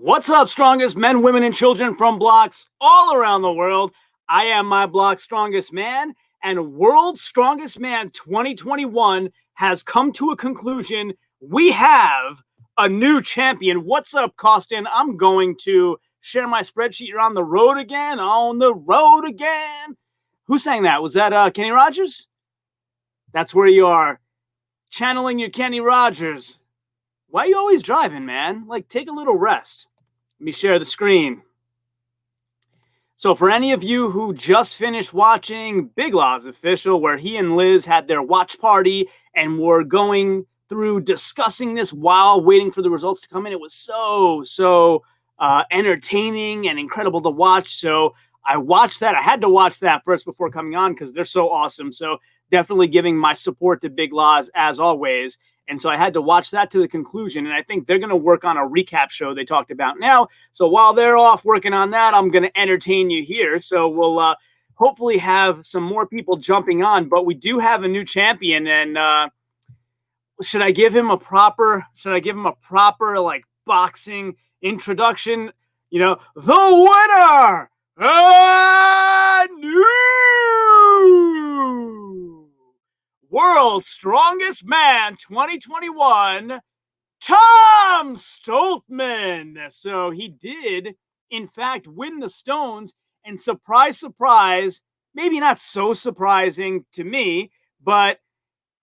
What's up, strongest men, women, and children from blocks all around the world? I am my block's strongest man, and World's Strongest Man 2021 has come to a conclusion. We have a new champion. What's up, Costin? I'm going to share my spreadsheet. You're on the road again, on the road again. Who sang that? Was that Kenny Rogers? That's where you are, channeling your Kenny Rogers. Why are you always driving, man? Like, take a little rest. Let me share the screen. So for any of you who just finished watching Big Law's Official, where he and Liz had their watch party and were going through discussing this while waiting for the results to come in, it was so entertaining and incredible to watch. So I watched that. I had to watch that first before coming on because they're so awesome. So definitely giving my support to Big Laws as always. And so I had to watch that to the conclusion. And I think they're going to work on a recap show they talked about now. So while they're off working on that, I'm going to entertain you here. So we'll hopefully have some more people jumping on. But we do have a new champion. And should I give him a proper like boxing introduction? You know, the winner, new World's Strongest Man 2021, Tom Stoltman. So he did, in fact, win the Stones. And surprise, surprise, maybe not so surprising to me, but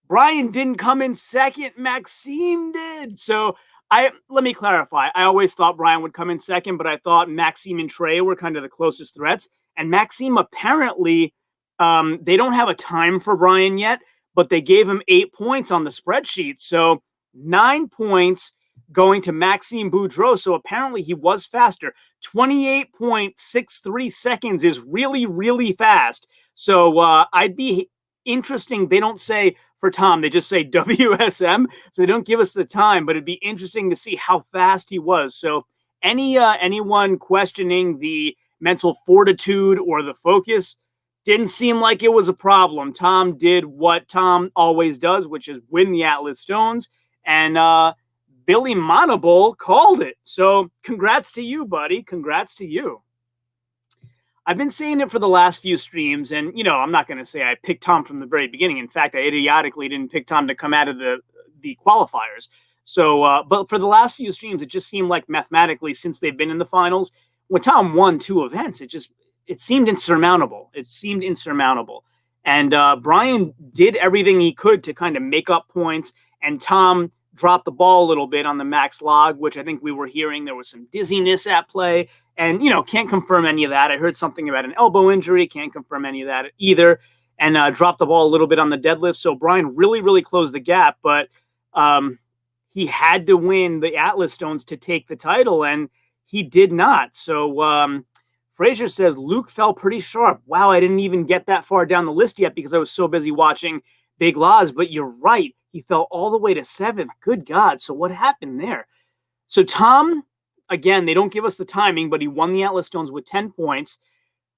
Brian didn't come in second. Maxime did. So let me clarify. I always thought Brian would come in second, but I thought Maxime and Trey were kind of the closest threats. And Maxime apparently, they don't have a time for Brian yet, but they gave him 8 points on the spreadsheet. So 9 points going to Maxime Boudreau. So apparently he was faster. 28.63 seconds is really, really fast. So I'd be interesting. They don't say for Tom, they just say WSM. So they don't give us the time, but it'd be interesting to see how fast he was. So anyone questioning the mental fortitude or the focus, didn't seem like it was a problem. Tom did what Tom always does, which is win the Atlas Stones. And Billy Monable called it. So congrats to you, buddy. Congrats to you. I've been saying it for the last few streams. And, you know, I'm not going to say I picked Tom from the very beginning. In fact, I idiotically didn't pick Tom to come out of the qualifiers. So, but for the last few streams, it just seemed like mathematically, since they've been in the finals, when Tom won 2 events, it seemed insurmountable. And Brian did everything he could to kind of make up points. And Tom dropped the ball a little bit on the max log, which I think we were hearing there was some dizziness at play. And, you know, can't confirm any of that. I heard something about an elbow injury. Can't confirm any of that either. And dropped the ball a little bit on the deadlift. So Brian really, really closed the gap. But he had to win the Atlas Stones to take the title. And he did not. So Frazier says, Luke fell pretty sharp. Wow, I didn't even get that far down the list yet because I was so busy watching Big Laws. But you're right. He fell all the way to 7th. Good God. So what happened there? So Tom, again, they don't give us the timing, but he won the Atlas Stones with 10 points.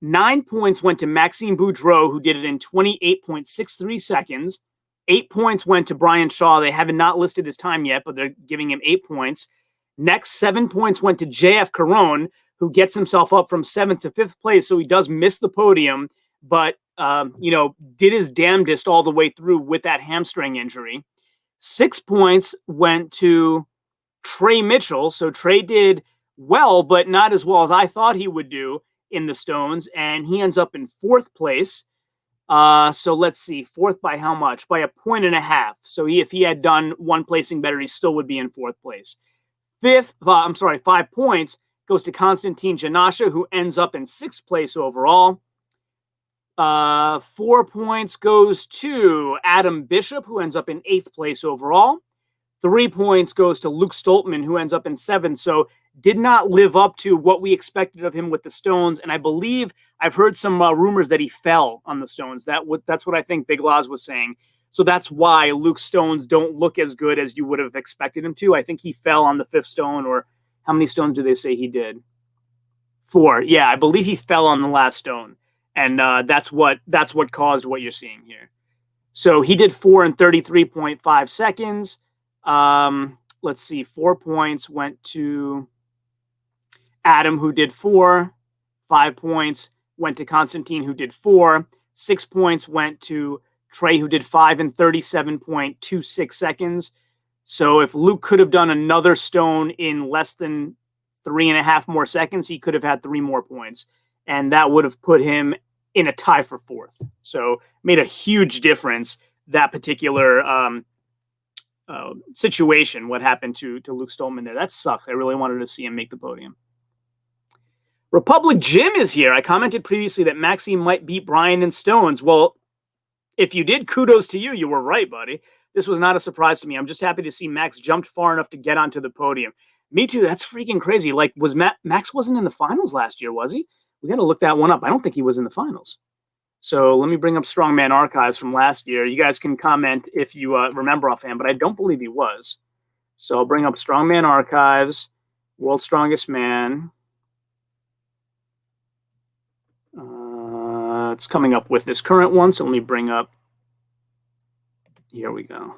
9 points went to Maxime Boudreau, who did it in 28.63 seconds. 8 points went to Brian Shaw. They haven't not listed his time yet, but they're giving him 8 points. Next, 7 points went to JF Caron, who gets himself up from 7th to 5th place. So he does miss the podium, but, you know, did his damnedest all the way through with that hamstring injury. 6 points went to Trey Mitchell. So Trey did well, but not as well as I thought he would do in the Stones. And he ends up in 4th place. So let's see, 4th by how much? By 1.5 points. So if he had done one placing better, he still would be in 4th place. 5 points goes to Konstantin Janasha, who ends up in 6th place overall. 4 points goes to Adam Bishop, who ends up in 8th place overall. 3 points goes to Luke Stoltman, who ends up in 7th. So did not live up to what we expected of him with the Stones. And I believe I've heard some rumors that he fell on the Stones. That's what I think Big Laws was saying. So that's why Luke's stones don't look as good as you would have expected him to. I think he fell on the 5th stone, or how many stones do they say he did? 4. Yeah, I believe he fell on the last stone. And that's what caused what you're seeing here. So he did 4 in 33.5 seconds. Let's see, 4 points went to Adam, who did 4, 5 points, went to Constantine, who did 4. 6 points went to Trey, who did 5 in 37.26 seconds. So if Luke could have done another stone in less than 3.5 more seconds, he could have had 3 more points. And that would have put him in a tie for 4th. So made a huge difference, that particular situation, what happened to Luke Stoltman there. That sucks. I really wanted to see him make the podium. Republic Jim is here. I commented previously that Maxime might beat Brian in stones. Well, if you did, kudos to you. You were right, buddy. This was not a surprise to me. I'm just happy to see Max jumped far enough to get onto the podium. Me too. That's freaking crazy. Like, was Max wasn't in the finals last year, was he? We got to look that one up. I don't think he was in the finals. So let me bring up Strongman Archives from last year. You guys can comment if you remember offhand, but I don't believe he was. So I'll bring up Strongman Archives, World's Strongest Man. It's coming up with this current one, so let me bring up, here we go,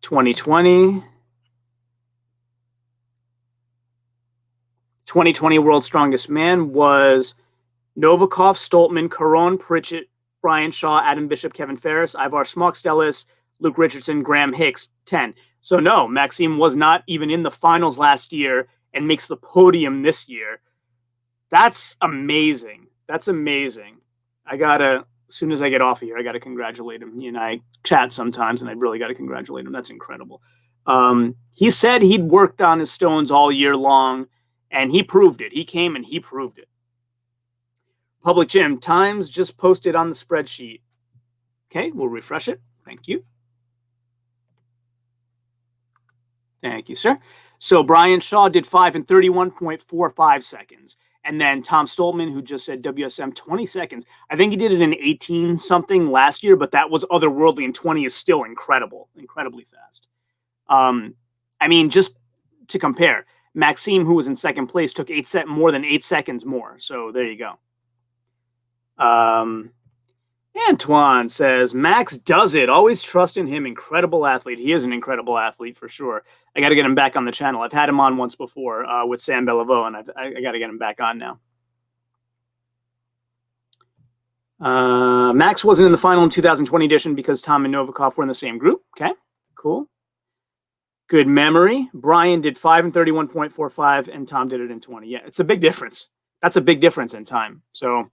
2020. 2020 World's Strongest Man was Novikov, Stoltman, Caron, Pritchett, Brian Shaw, Adam Bishop, Kevin Ferris, Ivar Smockstellis, Luke Richardson, Graham Hicks, 10. So no, Maxime was not even in the finals last year and makes the podium this year. That's amazing. That's amazing. As soon as I get off of here, I got to congratulate him. He and I chat sometimes, and I really got to congratulate him. That's incredible. He said he'd worked on his stones all year long, and he proved it. He came and he proved it. Public Gym, times just posted on the spreadsheet. Okay, we'll refresh it. Thank you. Thank you, sir. So Brian Shaw did 5 in 31.45 seconds. And then Tom Stoltman, who just said WSM 20 seconds. I think he did it in 18 something last year, but that was otherworldly, and 20 is still incredible, incredibly fast. I mean, just to compare, Maxime, who was in second place, took more than 8 seconds more. So there you go. Antoine says, Max does it. Always trust in him. Incredible athlete. He is an incredible athlete for sure. I got to get him back on the channel. I've had him on once before with Sam Bellevaux, and I got to get him back on now. Max wasn't in the final in 2020 edition because Tom and Novikov were in the same group. Okay, cool. Good memory. Brian did 5 in 31.45, and Tom did it in 20. Yeah, it's a big difference. That's a big difference in time. So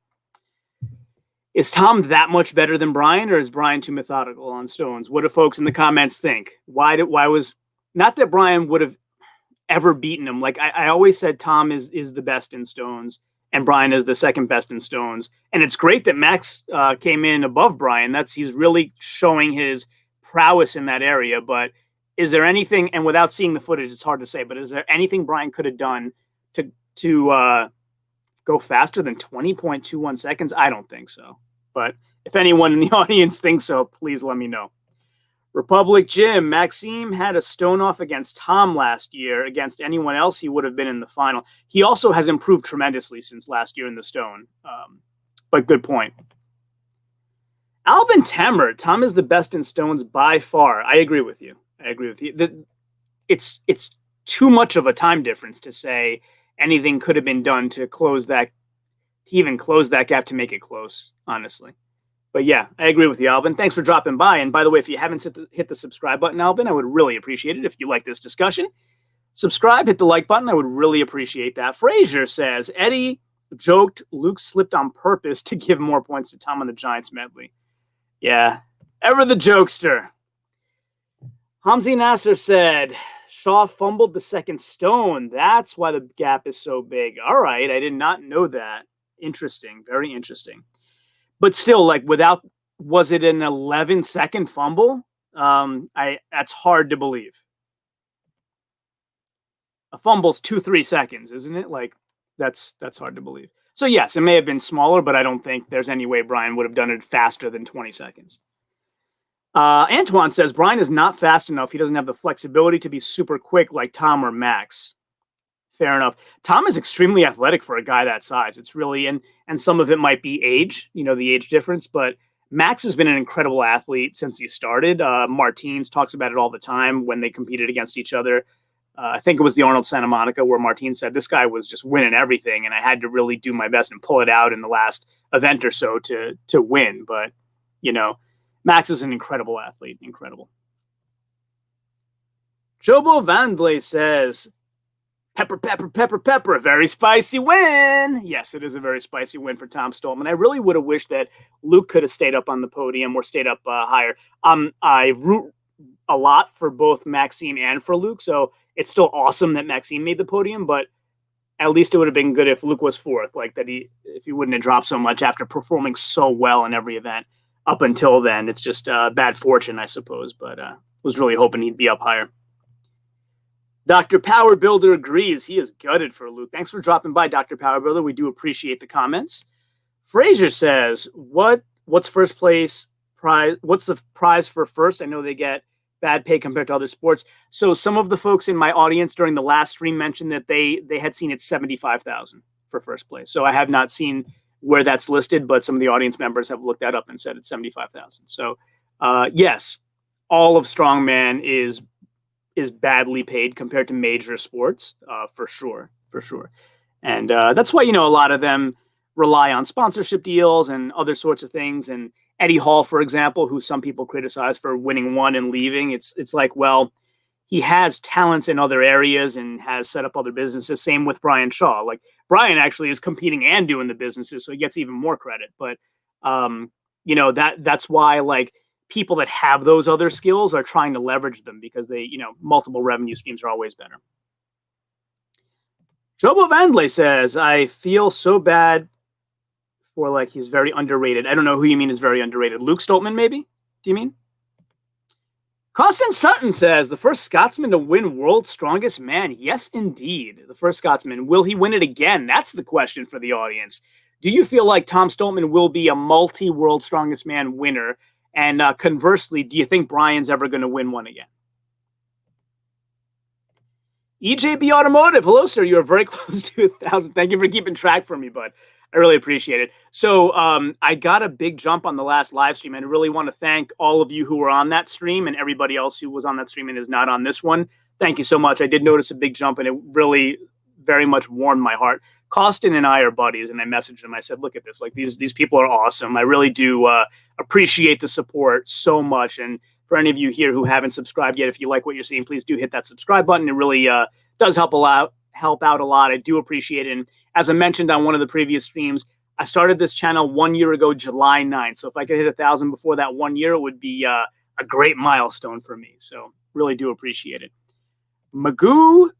is Tom that much better than Brian, or is Brian too methodical on stones? What do folks in the comments think? Why was, not that Brian would have ever beaten him. Like I always said, Tom is the best in stones, and Brian is the second best in stones. And it's great that Max came in above Brian. He's really showing his prowess in that area. But is there anything, and without seeing the footage, it's hard to say, but is there anything Brian could have done to go faster than 20.21 seconds? I don't think so. But if anyone in the audience thinks so, please let me know. Republic Jim, Maxime had a stone off against Tom last year. Against anyone else, he would have been in the final. He also has improved tremendously since last year in the stone. But good point. Albin Temer, Tom is the best in stones by far. I agree with you. It's too much of a time difference to say anything could have been done to even close that gap to make it close, honestly. But yeah, I agree with you, Albin. Thanks for dropping by. And by the way, if you haven't hit the subscribe button, Albin, I would really appreciate it if you like this discussion. Subscribe, hit the like button. I would really appreciate that. Frazier says, Eddie joked Luke slipped on purpose to give more points to Tom on the Giants medley. Yeah, ever the jokester. Hamzi Nasser said, Shaw fumbled the second stone. That's why the gap is so big. All right, I did not know that. Interesting, very interesting. But still, like, was it an 11-second fumble? That's hard to believe. A fumble's 2-3 seconds, isn't it? Like, that's hard to believe. So yes, it may have been smaller, but I don't think there's any way Brian would have done it faster than 20 seconds. Antoine says, Brian is not fast enough. He doesn't have the flexibility to be super quick like Tom or Max. Fair enough. Tom is extremely athletic for a guy that size. It's really, and some of it might be age, the age difference, but Max has been an incredible athlete since he started. Martins talks about it all the time when they competed against each other. I think it was the Arnold Santa Monica where Martin said this guy was just winning everything, and I had to really do my best and pull it out in the last event or so to win. But, you know, Max is an incredible athlete, incredible. Jobo Vandley says, pepper, pepper, pepper, pepper, a very spicy win. Yes, it is a very spicy win for Tom Stoltman. I really would have wished that Luke could have stayed up on the podium or stayed up higher. I root a lot for both Maxime and for Luke, so it's still awesome that Maxime made the podium, but at least it would have been good if Luke was fourth, like that if he wouldn't have dropped so much after performing so well in every event up until then. It's just bad fortune, I suppose, but was really hoping he'd be up higher. Dr. Power Builder agrees. He is gutted for Luke. Thanks for dropping by, Dr. Power Builder. We do appreciate the comments. Fraser says, what's first place prize? What's the prize for first? I know they get bad pay compared to other sports. So some of the folks in my audience during the last stream mentioned that they had seen it $75,000 for first place. So I have not seen where that's listed, but some of the audience members have looked that up and said it's $75,000. So yes, all of strongman is badly paid compared to major sports, for sure. And that's why, you know, a lot of them rely on sponsorship deals and other sorts of things. And Eddie Hall, for example, who some people criticize for winning one and leaving, it's like, well, he has talents in other areas and has set up other businesses. Same with Brian Shaw. Like, Brian actually is competing and doing the businesses, so he gets even more credit. But you know, that's why, like, people that have those other skills are trying to leverage them because they, you know, multiple revenue streams are always better. Jobo Vandley says, I feel so bad for, like, he's very underrated. I don't know who you mean is very underrated. Luke Stoltman, maybe? Do you mean? Costin Sutton says, the first Scotsman to win World's Strongest Man. Yes, indeed. The first Scotsman. Will he win it again? That's the question for the audience. Do you feel like Tom Stoltman will be a multi-World Strongest Man winner? And conversely, do you think Brian's ever going to win one again? EJB Automotive. Hello, sir. You are very close to 1,000. Thank you for keeping track for me, bud. I really appreciate it. So I got a big jump on the last live stream, and I really want to thank all of you who were on that stream and everybody else who was on that stream and is not on this one. Thank you so much. I did notice a big jump, and it really very much warmed my heart. Costin and I are buddies, and I messaged him. I said, look at this. Like, these people are awesome. I really do appreciate the support so much. And for any of you here who haven't subscribed yet, if you like what you're seeing, please do hit that subscribe button. It really does help out a lot. I do appreciate it. And as I mentioned on one of the previous streams, I started this channel 1 year ago, July 9th. So if I could hit 1,000 before that 1 year, it would be a great milestone for me. So really do appreciate it. Magoo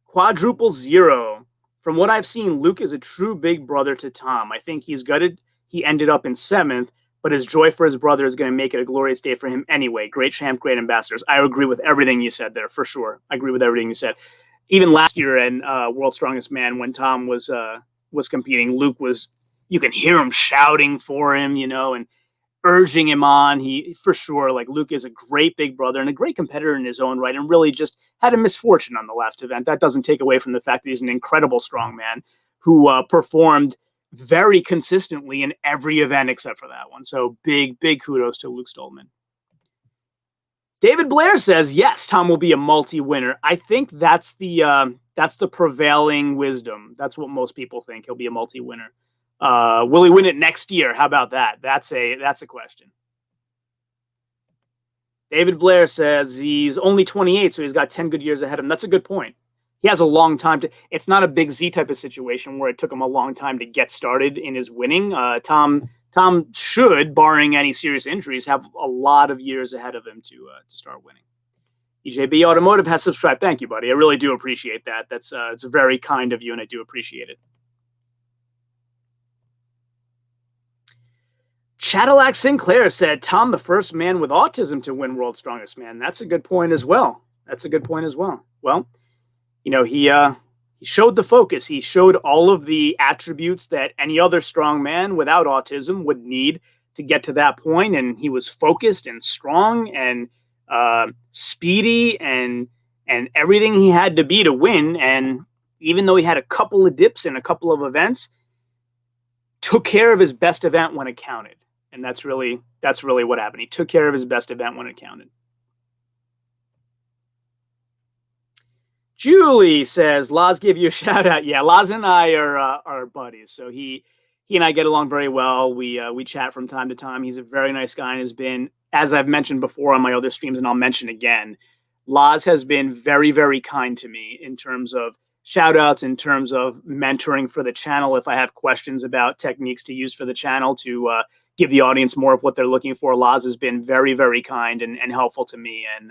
quadruple zero. From what I've seen, Luke is a true big brother to Tom. I think he's gutted. He ended up in 7th, but his joy for his brother is going to make it a glorious day for him anyway. Great champ, great ambassadors. I agree with everything you said there, for sure. I agree with everything you said. Even last year in World's Strongest Man, when Tom was competing, Luke was, you can hear him shouting for him, you know, and urging him on. He, for sure, like, Luke is a great big brother and a great competitor in his own right, and really just had a misfortune on the last event. That doesn't take away from the fact that he's an incredible strongman who performed very consistently in every event except for that one. So big kudos to Luke Stoltman. David Blair says, yes, Tom will be a multi-winner. I think that's the prevailing wisdom. That's what most people think. He'll be a multi-winner. Will he win it next year? How about that? That's a question. David Blair says he's only 28, so he's got 10 good years ahead of him. That's a good point. He has a long time to. It's not a Big Z type of situation where it took him a long time to get started in his winning. Tom should, barring any serious injuries, have a lot of years ahead of him to start winning. EJB Automotive has subscribed. Thank you, buddy. I really do appreciate that. It's very kind of you, and I do appreciate it. Cadillac Sinclair said, Tom, the first man with autism to win World's Strongest Man. That's a good point as well. Well, you know, he showed the focus. He showed all of the attributes that any other strong man without autism would need to get to that point. And he was focused and strong and speedy and everything he had to be to win. And even though he had a couple of dips in a couple of events, took care of his best event when it counted. And that's really what happened. He took care of his best event when it counted. Julie says, Laz gave you a shout out. Yeah, Laz and I are buddies. So he and I get along very well. We chat from time to time. He's a very nice guy and has been, as I've mentioned before on my other streams, and I'll mention again, Laz has been very, very kind to me in terms of shout outs, in terms of mentoring for the channel. If I have questions about techniques to use for the channel to give the audience more of what they're looking for, Laz has been very, very kind and helpful to me. And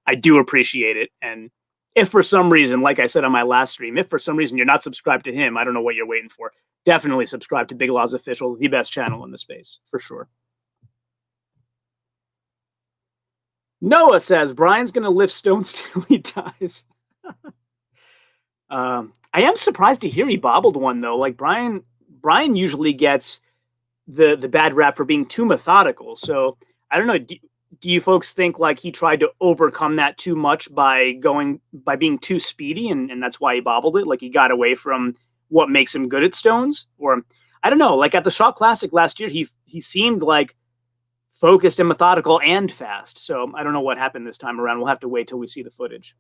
I do appreciate it. And if for some reason, like I said on my last stream, if for some reason you're not subscribed to him, I don't know what you're waiting for. Definitely subscribe to Big Laz Official, the best channel in the space, for sure. Noah says, Brian's going to lift stones till he dies. I am surprised to hear he bobbled one, though. Like, Brian usually gets the bad rap for being too methodical. So, I don't know. Do you folks think like he tried to overcome that too much by being too speedy and that's why he bobbled it? Like he got away from what makes him good at stones? Or I don't know, like at the Shot Classic last year, he seemed like focused and methodical and fast. So I don't know what happened this time around. We'll have to wait till we see the footage.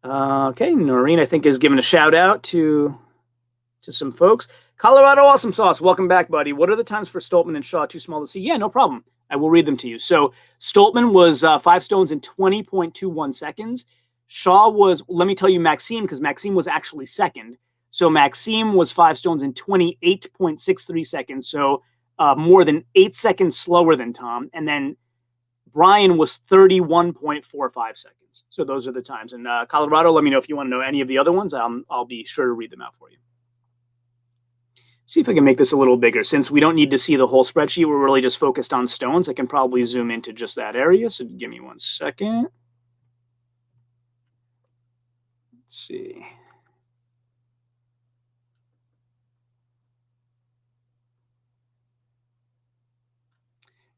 Okay, Noreen, I think, is giving a shout out to some folks. Colorado Awesome Sauce, welcome back, buddy. What are the times for Stoltman and Shaw? Too small to see? Yeah, no problem. I will read them to you. So Stoltman was 5 stones in 20.21 seconds. Shaw was, let me tell you Maxime, because Maxime was actually second. So Maxime was 5 stones in 28.63 seconds. So more than 8 seconds slower than Tom. And then Brian was 31.45 seconds. So those are the times. And Colorado, let me know if you want to know any of the other ones. I'll be sure to read them out for you. See if I can make this a little bigger. Since we don't need to see the whole spreadsheet, we're really just focused on stones. I can probably zoom into just that area. So give me 1 second. Let's see.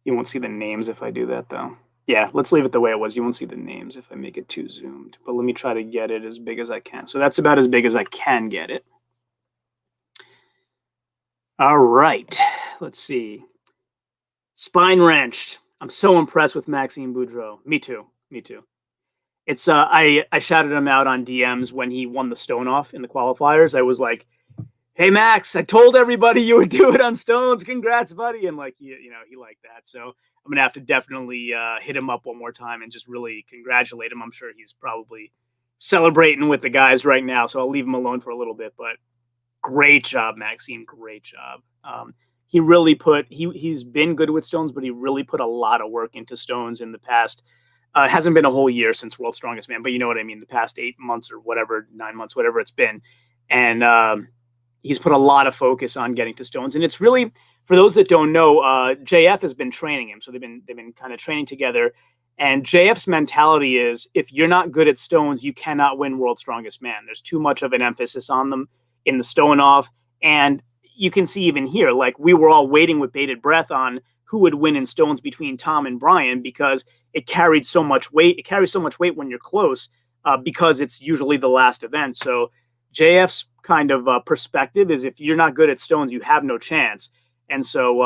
You won't see the names if I do that, though. Yeah, let's leave it the way it was. You won't see the names if I make it too zoomed. But let me try to get it as big as I can. So that's about as big as I can get it. All right, let's see. Spine wrenched. I'm so impressed with Maxime Boudreau. Me too. It's I shouted him out on DMs when he won the stone off in the qualifiers. I was like, "Hey Max, I told everybody you would do it on stones. Congrats, buddy!" And like he liked that. So I'm gonna have to definitely hit him up one more time and just really congratulate him. I'm sure he's probably celebrating with the guys right now. So I'll leave him alone for a little bit, but. Great job, Maxime. Great job. He really he's been good with stones, but he really put a lot of work into stones in the past. It hasn't been a whole year since World's Strongest Man, but you know what I mean? The past 8 months or whatever, 9 months, whatever it's been. And he's put a lot of focus on getting to stones. And it's really, for those that don't know, JF has been training him. So they've been kind of training together. And JF's mentality is, if you're not good at stones, you cannot win World's Strongest Man. There's too much of an emphasis on them in the stone off. And you can see even here, like we were all waiting with bated breath on who would win in stones between Tom and Brian, because it carried so much weight. It carries so much weight when you're close because it's usually the last event. So JF's kind of perspective is, if you're not good at stones, you have no chance. And so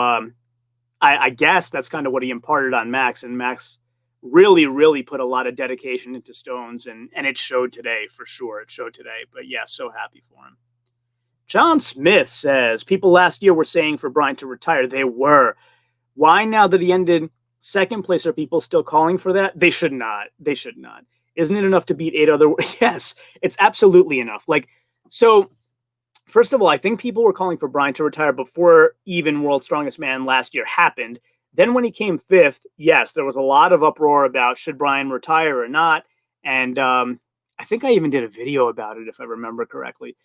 I guess that's kind of what he imparted on Max. And Max really, really put a lot of dedication into stones. And it showed today, for sure. It showed today. But yeah, so happy for him. John Smith says, people last year were saying for Brian to retire. They were. Why, now that he ended second place, are people still calling for that? They should not. They should not. Isn't it enough to beat 8 other? Yes, it's absolutely enough. Like, so first of all, I think people were calling for Brian to retire before even World's Strongest Man last year happened. Then when he came 5th, yes, there was a lot of uproar about should Brian retire or not. And I think I even did a video about it, if I remember correctly.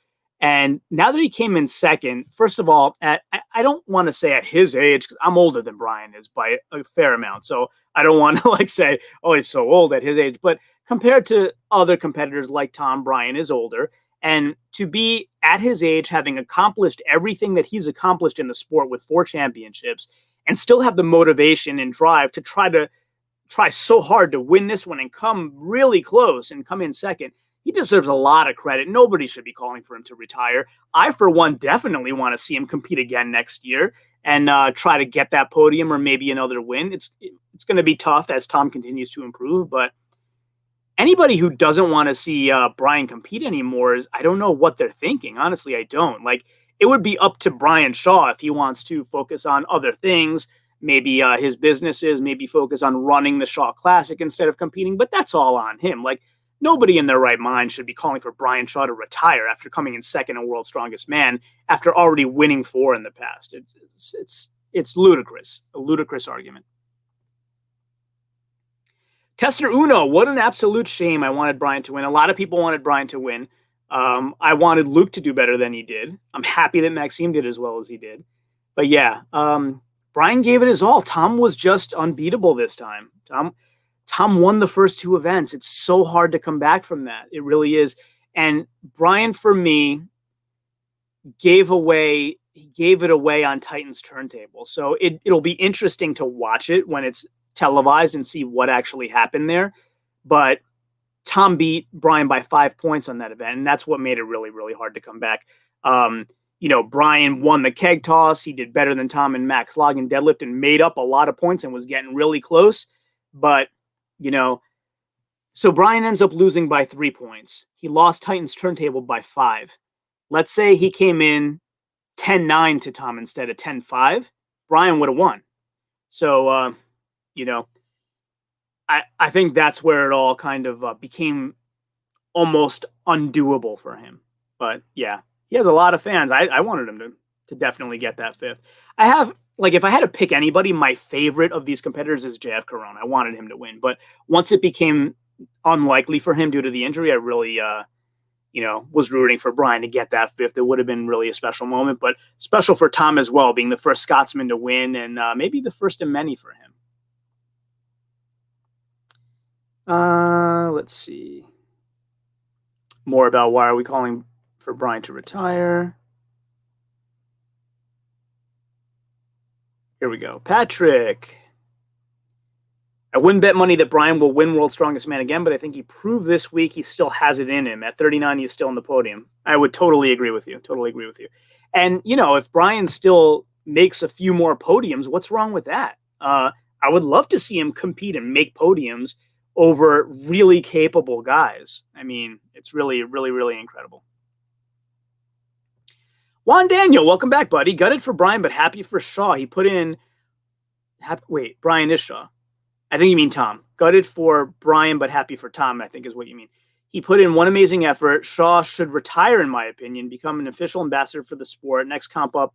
And now that he came in second, first of all, I don't want to say at his age, because I'm older than Brian is by a fair amount. So I don't want to like say, oh, he's so old at his age. But compared to other competitors like Tom, Brian is older. And to be at his age, having accomplished everything that he's accomplished in the sport with 4 championships, and still have the motivation and drive to try so hard to win this one and come really close and come in second, he deserves a lot of credit. Nobody should be calling for him to retire. I, for one, definitely want to see him compete again next year and try to get that podium or maybe another win. It's going to be tough as Tom continues to improve, but anybody who doesn't want to see Brian compete anymore I don't know what they're thinking. Honestly, I don't. Like, it would be up to Brian Shaw if he wants to focus on other things, maybe his businesses, maybe focus on running the Shaw Classic instead of competing, but that's all on him. Like, nobody in their right mind should be calling for Brian Shaw to retire after coming in second in World's Strongest Man after already winning 4 in the past. It's ludicrous, a ludicrous argument. Tester Uno, what an absolute shame. I wanted Brian to win. A lot of people wanted Brian to win. I wanted Luke to do better than he did. I'm happy that Maxime did as well as he did. But yeah, Brian gave it his all. Tom was just unbeatable this time. Tom won the first 2 events. It's so hard to come back from that. It really is. And Brian, for me, gave it away on Titan's turntable. So it'll be interesting to watch it when it's televised and see what actually happened there. But Tom beat Brian by 5 points on that event, and that's what made it really, really hard to come back. Brian won the keg toss. He did better than Tom and Max log and deadlift and made up a lot of points and was getting really close. But, so Brian ends up losing by 3 points. He lost Titan's turntable by 5. Let's say he came in 10-9 to Tom instead of 10-5. Brian would have won. So, I think that's where it all kind of became almost undoable for him. But yeah, he has a lot of fans. I wanted him to definitely get that 5th. I have, if I had to pick anybody, my favorite of these competitors is JF Caron. I wanted him to win. But once it became unlikely for him due to the injury, I really, was rooting for Brian to get that 5th. It would have been really a special moment, but special for Tom as well, being the first Scotsman to win and maybe the first in many for him. Let's see. More about why are we calling for Brian to retire. Here we go. Patrick. I wouldn't bet money that Brian will win World's Strongest Man again, but I think he proved this week he still has it in him. At 39, he's still on the podium. I would totally agree with you. And, if Brian still makes a few more podiums, what's wrong with that? I would love to see him compete and make podiums over really capable guys. I mean, it's really, really, really incredible. Juan Daniel, welcome back, buddy. Gutted for Brian, but happy for Shaw. He put in... Wait, Brian is Shaw. I think you mean Tom. Gutted for Brian, but happy for Tom, I think is what you mean. He put in one amazing effort. Shaw should retire, in my opinion, become an official ambassador for the sport. Next comp up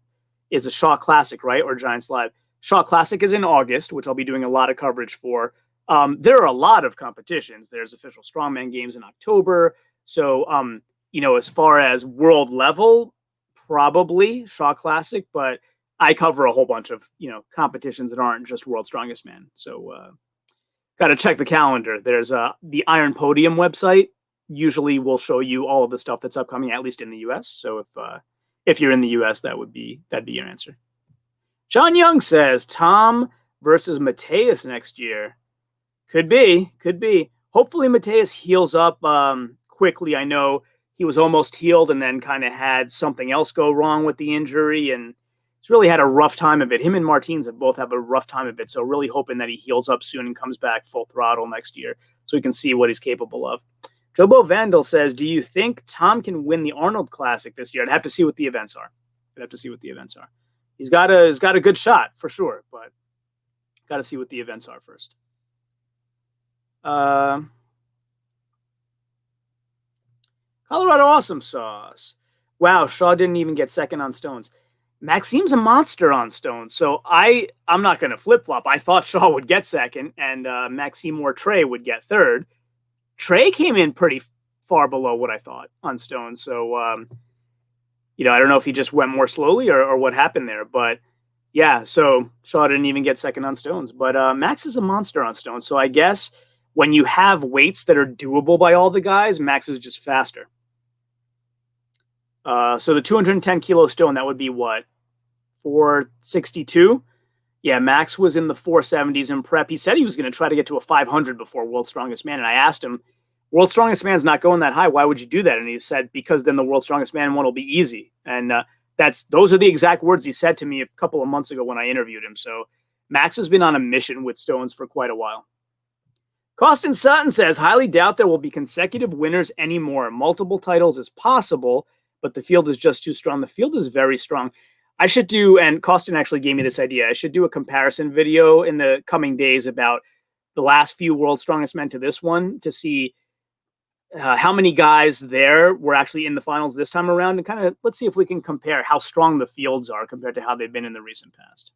is a Shaw Classic, right? Or Giants Live. Shaw Classic is in August, which I'll be doing a lot of coverage for. There are a lot of competitions. There's official strongman games in October. So, as far as world level, probably Shaw Classic, but I cover a whole bunch of, competitions that aren't just World's Strongest Man. So, got to check the calendar. There's the Iron Podium website usually will show you all of the stuff that's upcoming, at least in the US. So if you're in the US, that'd be your answer. John Young says Tom versus Mateus next year. Could be. Hopefully Mateus heals up quickly. I know he was almost healed and then kind of had something else go wrong with the injury, and he's really had a rough time of it. Him and Martins have both had a rough time of it, so really hoping that he heals up soon and comes back full throttle next year so we can see what he's capable of. Jobo Vandal says, do you think Tom can win the Arnold Classic this year? I'd have to see what the events are. He's got a good shot for sure, but got to see what the events are first. Colorado Awesome Sauce. Wow, Shaw didn't even get second on stones. Maxime's a monster on stones, so I'm not going to flip-flop. I thought Shaw would get second, and Maxime or Trey would get third. Trey came in pretty far below what I thought on stones, so I don't know if he just went more slowly or what happened there, but yeah, so Shaw didn't even get second on stones, but Max is a monster on stones, so I guess when you have weights that are doable by all the guys, Max is just faster. So the 210 kilo stone, that would be what? 462? Yeah, Max was in the 470s in prep. He said he was going to try to get to a 500 before World's Strongest Man. And I asked him, World's Strongest Man's not going that high. Why would you do that? And he said, because then the World's Strongest Man one will be easy. And those are the exact words he said to me a couple of months ago when I interviewed him. So Max has been on a mission with stones for quite a while. Costin Sutton says, highly doubt there will be consecutive winners anymore. Multiple titles is possible, but the field is just too strong. The field is very strong. I should do, and Costin actually gave me this idea, I should do a comparison video in the coming days about the last few World's Strongest Men to this one to see how many guys there were actually in the finals this time around, and kind of let's see if we can compare how strong the fields are compared to how they've been in the recent past.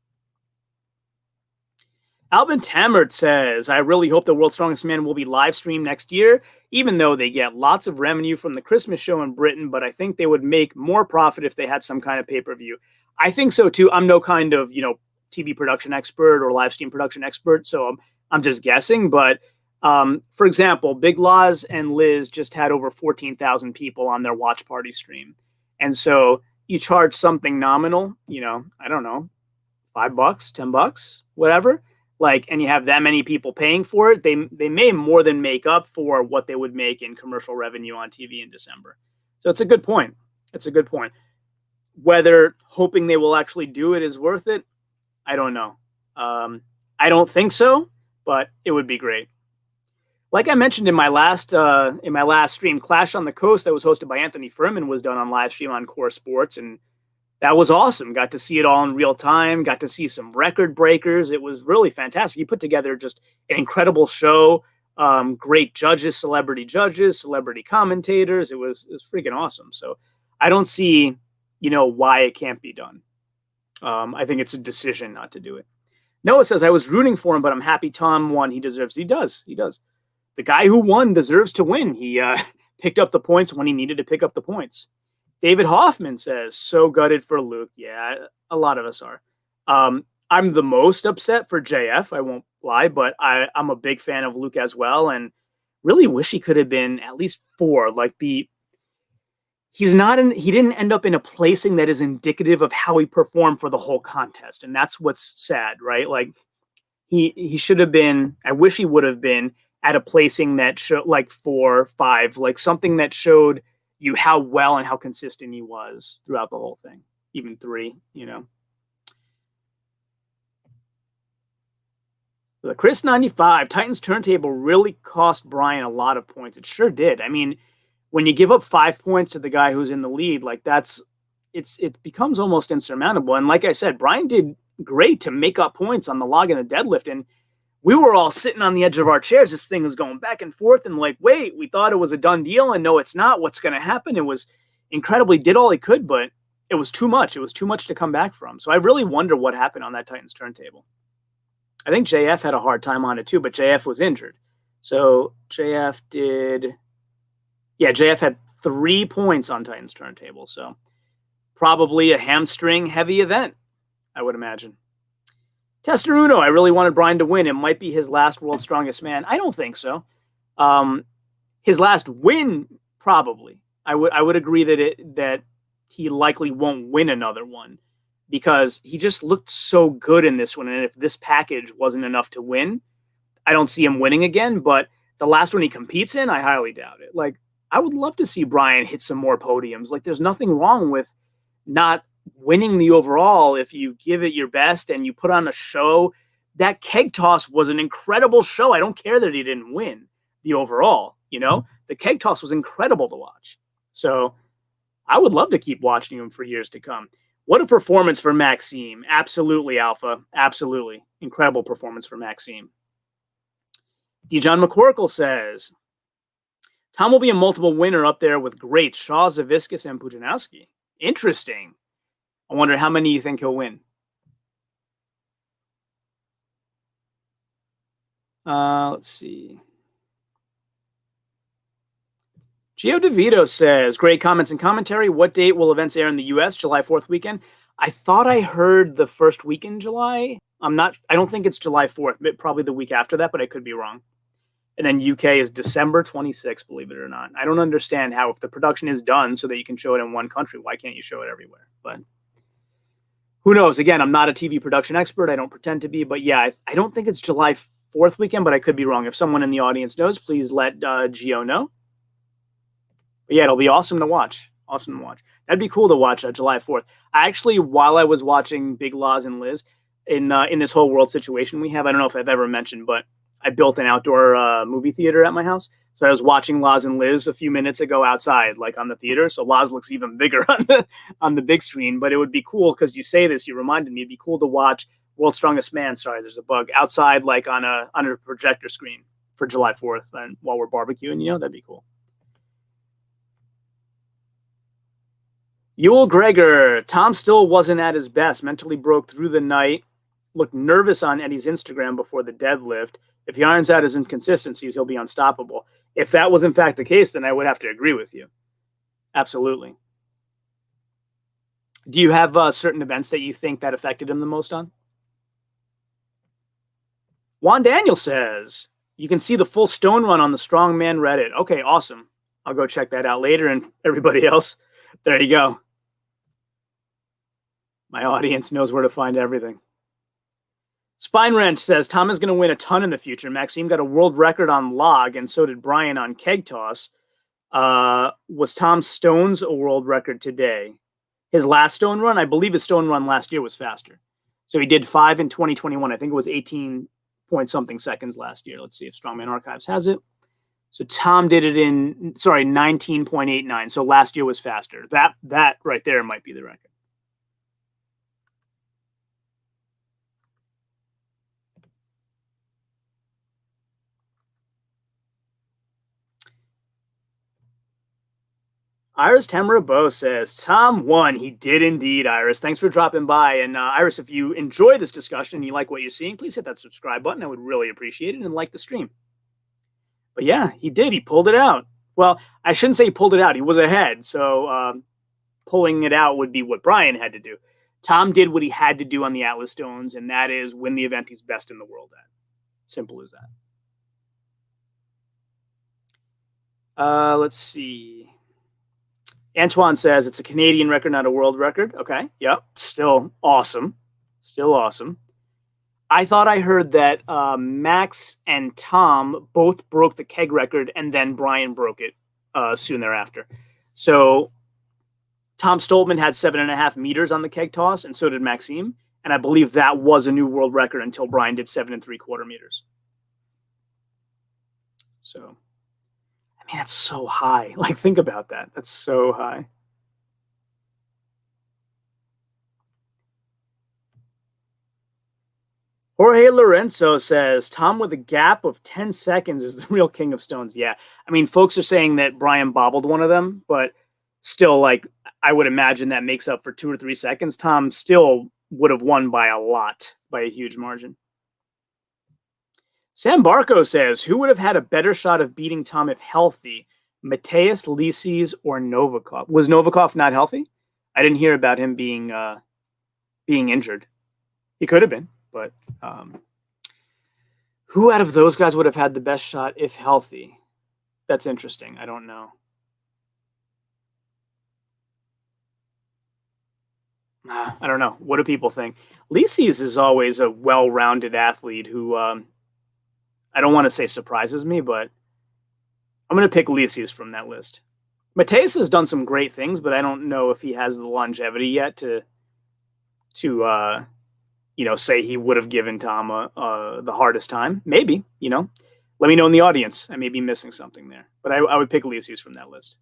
Alvin Tamert says, I really hope the World's Strongest Man will be live streamed next year, even though they get lots of revenue from the Christmas show in Britain, but I think they would make more profit if they had some kind of pay-per-view. I think so too. I'm no kind of, TV production expert or live stream production expert, so I'm just guessing. But for example, Big Loz and Liz just had over 14,000 people on their watch party stream. And so you charge something nominal, I don't know, $5, $10, whatever. And you have that many people paying for it, they may more than make up for what they would make in commercial revenue on TV in December. So it's a good point. It's a good point. Whether hoping they will actually do it is worth it, I don't know. I don't think so, but it would be great. Like I mentioned in my last stream, Clash on the Coast that was hosted by Anthony Furman was done on live stream on Core Sports, and that was awesome. Got to see it all in real time. Got to see some record breakers. It was really fantastic. He put together just an incredible show. Great judges, celebrity commentators. It was freaking awesome. So I don't see, why it can't be done. I think it's a decision not to do it. Noah says, I was rooting for him, but I'm happy Tom won. He deserves. He does. The guy who won deserves to win. He picked up the points when he needed to pick up the points. David Hoffman says, so gutted for Luke. Yeah, a lot of us are. I'm the most upset for JF, I won't lie, but I'm a big fan of Luke as well, and really wish he could have been at least 4. He didn't end up in a placing that is indicative of how he performed for the whole contest, and that's what's sad, right? He should have been, I wish he would have been at a placing that showed 4, 5, something that showed you how well and how consistent he was throughout the whole thing. Even 3, The Chris 95, Titans turntable really cost Brian a lot of points. It sure did. I mean, when you give up 5 points to the guy who's in the lead, it becomes almost insurmountable. And like I said, Brian did great to make up points on the log and the deadlift. And we were all sitting on the edge of our chairs. This thing was going back and forth and wait, we thought it was a done deal. And no, it's not. What's going to happen? It was incredibly, did all he could, but it was too much. It was too much to come back from. So I really wonder what happened on that Titans turntable. I think JF had a hard time on it too, but JF was injured. So JF had 3 points on Titans turntable. So probably a hamstring heavy event, I would imagine. Testaruno, I really wanted Brian to win. It might be his last World's Strongest Man. I don't think so. His last win, probably. I would agree that he likely won't win another one because he just looked so good in this one. And if this package wasn't enough to win, I don't see him winning again. But the last one he competes in, I highly doubt it. I would love to see Brian hit some more podiums. There's nothing wrong with not winning the overall if you give it your best and you put on a show. That keg toss was an incredible show. I don't care that he didn't win the overall. The keg toss was incredible to watch. So I would love to keep watching him for years to come. What a performance for Maxime. Absolutely, Alpha. Absolutely. Incredible performance for Maxime. Dijon McCorkle says, Tom will be a multiple winner up there with greats Shaw, Zaviskus, and Pujanowski. Interesting. I wonder how many you think he'll win. Let's see. Gio DeVito says, great comments and commentary. What date will events air in the U.S.? July 4th weekend? I thought I heard the first week in July. I don't think it's July 4th, but probably the week after that, but I could be wrong. And then UK is December 26th, believe it or not. I don't understand how, if the production is done so that you can show it in one country, why can't you show it everywhere? But who knows? Again, I'm not a TV production expert. I don't pretend to be. But yeah, I don't think it's July 4th weekend, but I could be wrong. If someone in the audience knows, please let Gio know. But yeah, it'll be awesome to watch. Awesome to watch. That'd be cool to watch July 4th. Actually, while I was watching Big Loz and Liz in this whole world situation we have, I don't know if I've ever mentioned, but I built an outdoor movie theater at my house. So I was watching Laz and Liz a few minutes ago outside, like on the theater. So Laz looks even bigger on the big screen. But it would be cool because you say this, you reminded me, it'd be cool to watch World's Strongest Man. Sorry, there's a bug outside, like on a projector screen for July 4th, and while we're barbecuing, that'd be cool. Yule Gregor, Tom still wasn't at his best. Mentally broke through the night. Looked nervous on Eddie's Instagram before the deadlift. If he irons out his inconsistencies, he'll be unstoppable. If that was in fact the case, then I would have to agree with you. Absolutely. Do you have certain events that you think that affected him the most on? Juan Daniel says, you can see the full stone run on the Strongman Reddit. Okay, awesome. I'll go check that out later. And everybody else, there you go. My audience knows where to find everything. Spine Wrench says, Tom is going to win a ton in the future. Maxime got a world record on log, and so did Brian on keg toss. Was Tom Stone's a world record today? His last stone run, I believe his stone run last year was faster. So he did 5 in 2021. I think it was 18 point something seconds last year. Let's see if Strongman Archives has it. So Tom did it in, 19.89. So last year was faster. That right there might be the record. Iris Temerabo says, Tom won. He did indeed, Iris. Thanks for dropping by. And Iris, if you enjoy this discussion and you like what you're seeing, please hit that subscribe button. I would really appreciate it, and like the stream. But yeah, he did. He pulled it out. Well, I shouldn't say he pulled it out. He was ahead. So pulling it out would be what Brian had to do. Tom did what he had to do on the Atlas Stones, and that is win the event he's best in the world at. Simple as that. Let's see. Antoine says it's a Canadian record, not a world record. Okay. Yep. Still awesome. Still awesome. I thought I heard that Max and Tom both broke the keg record, and then Brian broke it soon thereafter. So Tom Stoltman had 7.5 meters on the keg toss, and so did Maxime. And I believe that was a new world record until Brian did 7.75 meters. So, I mean, that's so high. Like, think about that. That's so high. Jorge Lorenzo says, Tom with a gap of 10 seconds is the real king of stones. Yeah. I mean, folks are saying that Brian bobbled one of them, but still, like, I would imagine that makes up for 2 or 3 seconds. Tom still would have won by a lot, by a huge margin. Sam Barco says, who would have had a better shot of beating Tom if healthy? Mateus, Lises, or Novikov? Was Novikov not healthy? I didn't hear about him being injured. He could have been. But who out of those guys would have had the best shot if healthy? That's interesting. I don't know. I don't know. What do people think? Lises is always a well-rounded athlete who I don't want to say surprises me, but I'm going to pick Lises from that list. Mateus has done some great things, but I don't know if he has the longevity yet to say he would have given Tom the hardest time. Maybe, let me know in the audience. I may be missing something there, but I would pick Lises from that list.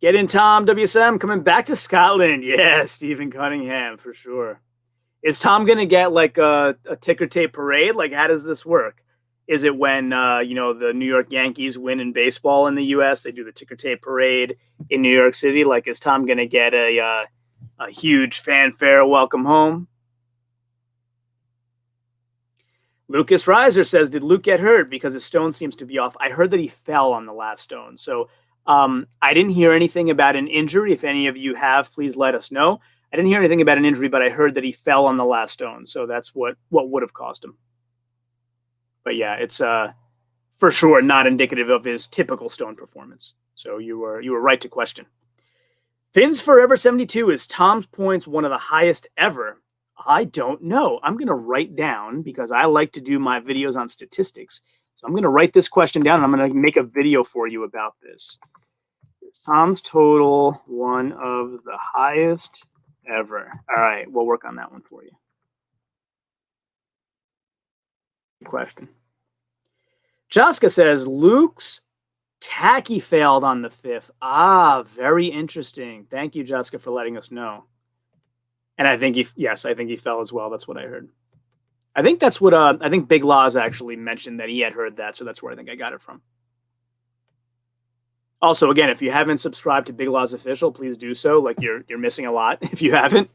Get in, Tom. WSM coming back to Scotland. Yeah, Stephen Cunningham for sure. Is Tom going to get like a ticker tape parade? Like, how does this work? Is it when, the New York Yankees win in baseball in the U.S., they do the ticker tape parade in New York City? Like, is Tom going to get a huge fanfare welcome home? Lucas Reiser says, did Luke get hurt because his stone seems to be off? I heard that he fell on the last stone. So I didn't hear anything about an injury. If any of you have, please let us know. I didn't hear anything about an injury, but I heard that he fell on the last stone. So that's what would have cost him. But yeah, it's for sure not indicative of his typical stone performance. So you were right to question. Fins Forever 72, is Tom's points one of the highest ever? I don't know. I'm going to write down, because I like to do my videos on statistics. So I'm going to write this question down, and I'm going to make a video for you about this. Is Tom's total one of the highest ever? All right, we'll work on that one for you. question. Jaska says, Luke's tacky failed on the 5th. Ah, very interesting. Thank you, Jaska, for letting us know. And I think I think he fell as well. That's what I heard. I think that's what I think Big Laws actually mentioned that he had heard that, so that's where I think I got it from. Also, again, if you haven't subscribed to Big Laws Official, please do so. Like you're missing a lot if you haven't.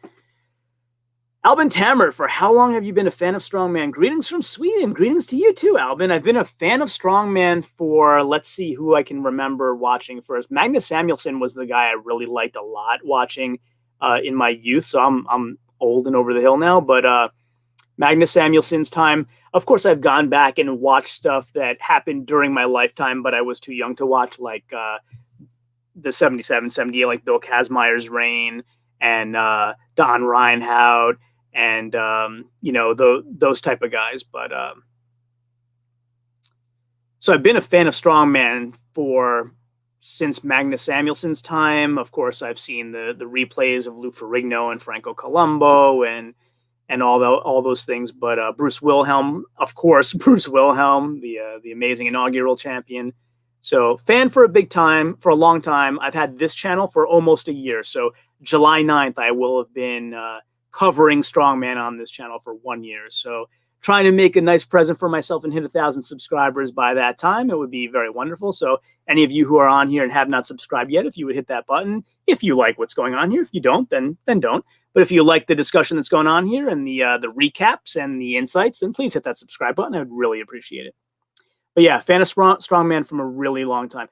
Albin Tammer, for how long have you been a fan of Strongman? Greetings from Sweden. Greetings to you too, Albin. I've been a fan of Strongman for, let's see who I can remember watching first. Magnus Samuelsson was the guy I really liked a lot watching in my youth. So I'm old and over the hill now, but Magnus Samuelsson's time. Of course, I've gone back and watched stuff that happened during my lifetime, but I was too young to watch, like the 77, 78, like Bill Kazmaier's reign and Don Reinhardt and, those type of guys. But so I've been a fan of Strongman since Magnus Samuelsson's time. Of course, I've seen the replays of Lou Ferrigno and Franco Colombo and all those things. But Bruce Wilhelm, of course, the amazing inaugural champion. So fan for a long time. I've had this channel for almost a year. So July 9th, I will have been covering Strongman on this channel for 1 year. So trying to make a nice present for myself and hit 1,000 subscribers by that time. It would be very wonderful. So any of you who are on here and have not subscribed yet, if you would hit that button, if you like what's going on here. If you don't, then don't. But if you like the discussion that's going on here and the recaps and the insights, then please hit that subscribe button. I would really appreciate it. But yeah, fan of Strongman from a really long time.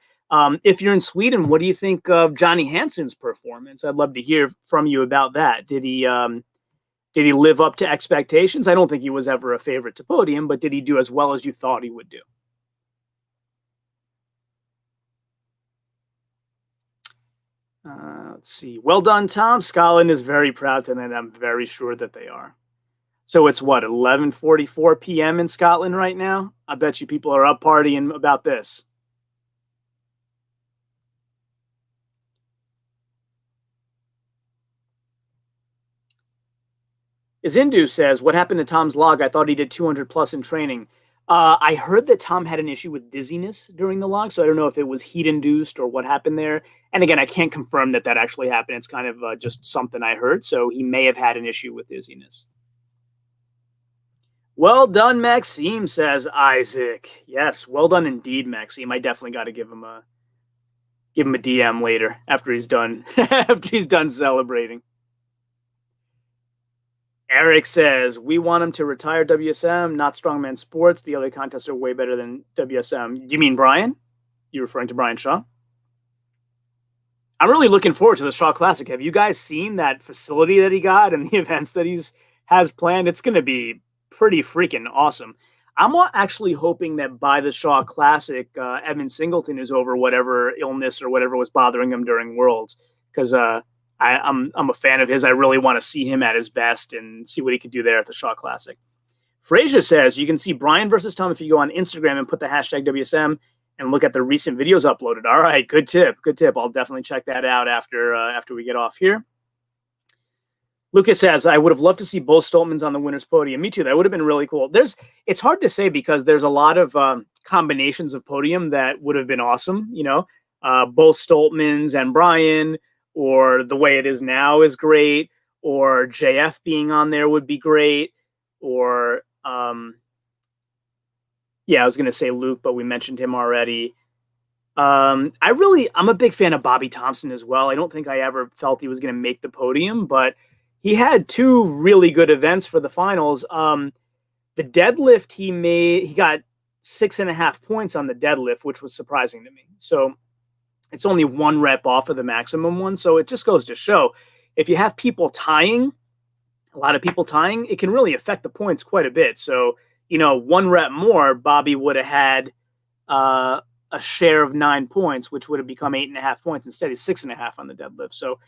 If you're in Sweden, what do you think of Johnny Hansen's performance? I'd love to hear from you about that. Did he live up to expectations? I don't think he was ever a favorite to podium, but did he do as well as you thought he would do? Let's see. Well done, Tom. Scotland is very proud tonight. I'm very sure that they are. So it's what, 11:44 p.m. in Scotland right now? I bet you people are up partying about this. Izindu says, what happened to Tom's log? I thought he did 200 plus in training. I heard that Tom had an issue with dizziness during the log, so I don't know if it was heat-induced or what happened there. And again, I can't confirm that actually happened. It's kind of just something I heard, so he may have had an issue with dizziness. Well done, Maxime, says Isaac. Yes, well done indeed, Maxime. I definitely got to give him a DM later after he's done celebrating. Eric says, we want him to retire WSM, not Strongman Sports. The other contests are way better than WSM. You mean Brian? You're referring to Brian Shaw? I'm really looking forward to the Shaw Classic. Have you guys seen that facility that he got and the events that has planned? It's going to be pretty freaking awesome. I'm actually hoping that by the Shaw Classic, Edmund Singleton is over whatever illness or whatever was bothering him during Worlds, because I'm a fan of his. I really want to see him at his best and see what he could do there at the Shaw Classic. Frazier says, you can see Brian versus Tom if you go on Instagram and put the hashtag WSM and look at the recent videos uploaded. All right, good tip. I'll definitely check that out after we get off here. Lucas says, I would have loved to see both Stoltmans on the winner's podium. Me too. That would have been really cool. It's hard to say because there's a lot of combinations of podium that would have been awesome. Both Stoltmans and Brian, or the way it is now is great, or JF being on there would be great, or I was going to say Luke, but we mentioned him already. I'm a big fan of Bobby Thompson as well. I don't think I ever felt he was going to make the podium, but he had two really good events for the finals. The deadlift he got 6.5 points on the deadlift, which was surprising to me. So it's only 1 rep off of the maximum one. So it just goes to show, if you have people tying, a lot of people tying, it can really affect the points quite a bit. So, 1 rep more, Bobby would have had a share of 9 points, which would have become 8.5 points instead of 6.5 on the deadlift. So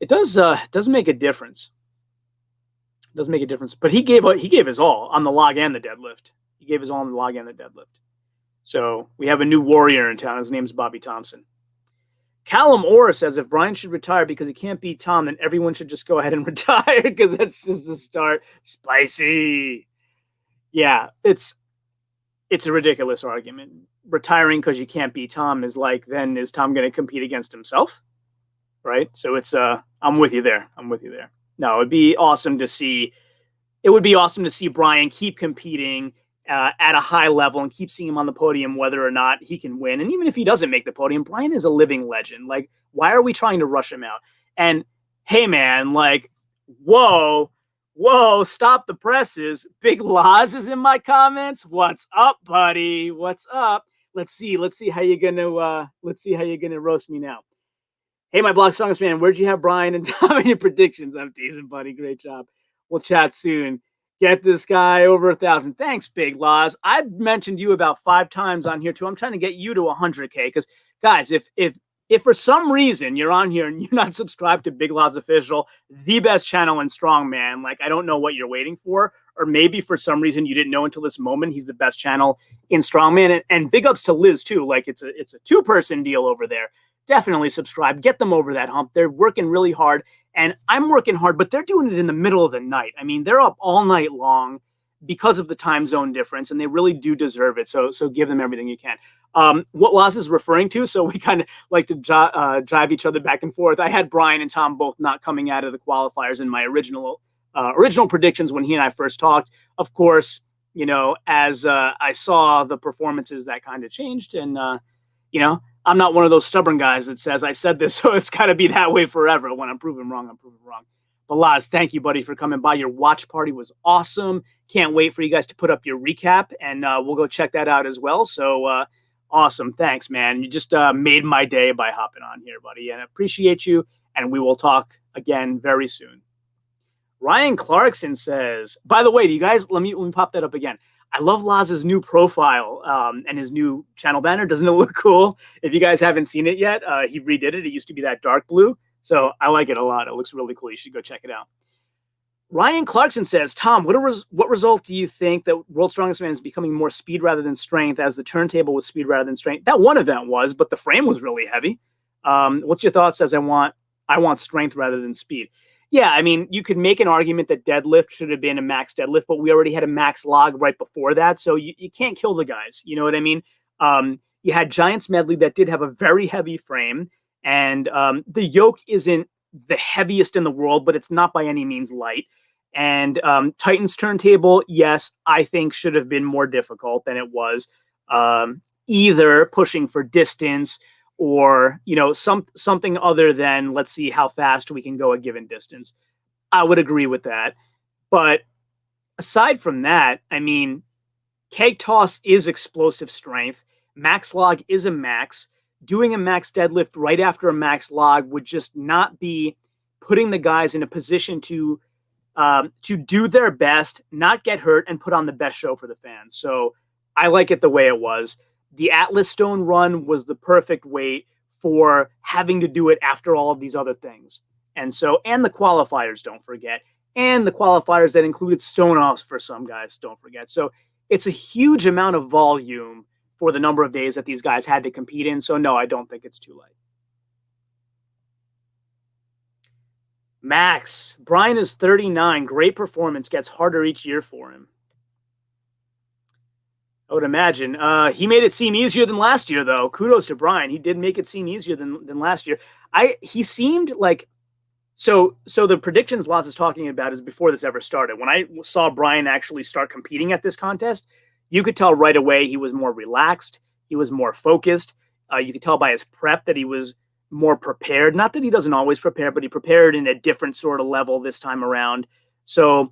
it does make a difference. It does make a difference. But he gave his all on the log and the deadlift. He gave his all on the log and the deadlift. So we have a new warrior in town. His name's Bobby Thompson. Callum Orr says, if Brian should retire because he can't beat Tom, then everyone should just go ahead and retire because that's just the start. Spicy. Yeah, it's a ridiculous argument. Retiring because you can't beat Tom is like, then is Tom going to compete against himself? Right. So it's, I'm with you there. I'm with you there. No, it'd be awesome to see. It would be awesome to see Brian keep competing at a high level and keep seeing him on the podium, whether or not he can win. And even if he doesn't make the podium, Brian is a living legend. Like, why are we trying to rush him out? And hey, man, like, whoa, stop the presses. Big Loz is in my comments. What's up, buddy? What's up? Let's see how you're gonna roast me now. Hey, my Block Songs man, where'd you have Brian and Tom in your predictions? I'm teasing, buddy. Great job. We'll chat soon. Get this guy over 1,000. Thanks, Big Loz. I've mentioned you about 5 times on here too. I'm trying to get you to 100K because, guys, if for some reason you're on here and you're not subscribed to Big Loz Official, the best channel in strongman, like, I don't know what you're waiting for, or maybe for some reason you didn't know until this moment he's the best channel in strongman. And big ups to Liz too. Like, it's a 2-person deal over there. Definitely subscribe. Get them over that hump. They're working really hard. And I'm working hard, but they're doing it in the middle of the night. I mean, they're up all night long because of the time zone difference, and they really do deserve it. So give them everything you can. What Loz is referring to, so we kind of like to drive each other back and forth. I had Brian and Tom both not coming out of the qualifiers in my original predictions when he and I first talked. Of course, you know, as I saw the performances, that kind of changed. And, you know, I'm not one of those stubborn guys that says I said this, so it's got to be that way forever. When I'm proven wrong, I'm proven wrong. But Loz, thank you, buddy, for coming by. Your watch party was awesome. Can't wait for you guys to put up your recap, and we'll go check that out as well. So awesome. Thanks, man. You just made my day by hopping on here, buddy, and I appreciate you, and we will talk again very soon. Ryan Clarkson says, by the way, do you guys, let me pop that up again. I love Loz's new profile and his new channel banner. Doesn't it look cool? If you guys haven't seen it yet, he redid it. It used to be that dark blue. So I like it a lot. It looks really cool. You should go check it out. Ryan Clarkson says, Tom, what result do you think that World's Strongest Man is becoming more speed rather than strength, as the turntable was speed rather than strength? That one event was, but the frame was really heavy. What's your thoughts? As I want strength rather than speed. Yeah, I mean, you could make an argument that deadlift should have been a max deadlift, but we already had a max log right before that, so you can't kill the guys. You know what I mean? You had Giants Medley that did have a very heavy frame, and the yoke isn't the heaviest in the world, but it's not by any means light. And Titan's turntable, yes, I think should have been more difficult than it was, either pushing for distance or, you know, something other than let's see how fast we can go a given distance. I would agree with that. But aside from that, I mean, keg toss is explosive strength. Max log is a max. Doing a max deadlift right after a max log would just not be putting the guys in a position to do their best, not get hurt, and put on the best show for the fans. So I like it the way it was. The Atlas Stone run was the perfect weight for having to do it after all of these other things. And so, and the qualifiers, don't forget. And the qualifiers that included stone offs for some guys, don't forget. So it's a huge amount of volume for the number of days that these guys had to compete in. So no, I don't think it's too late. Max, Brian is 39. Great performance. Gets harder each year for him. I would imagine. He made it seem easier than last year, though. Kudos to Brian. He did make it seem easier than last year. He seemed like, so the predictions Loz is talking about is before this ever started. When I saw Brian actually start competing at this contest, you could tell right away he was more relaxed. He was more focused. You could tell by his prep that he was more prepared. Not that he doesn't always prepare, but he prepared in a different sort of level this time around. So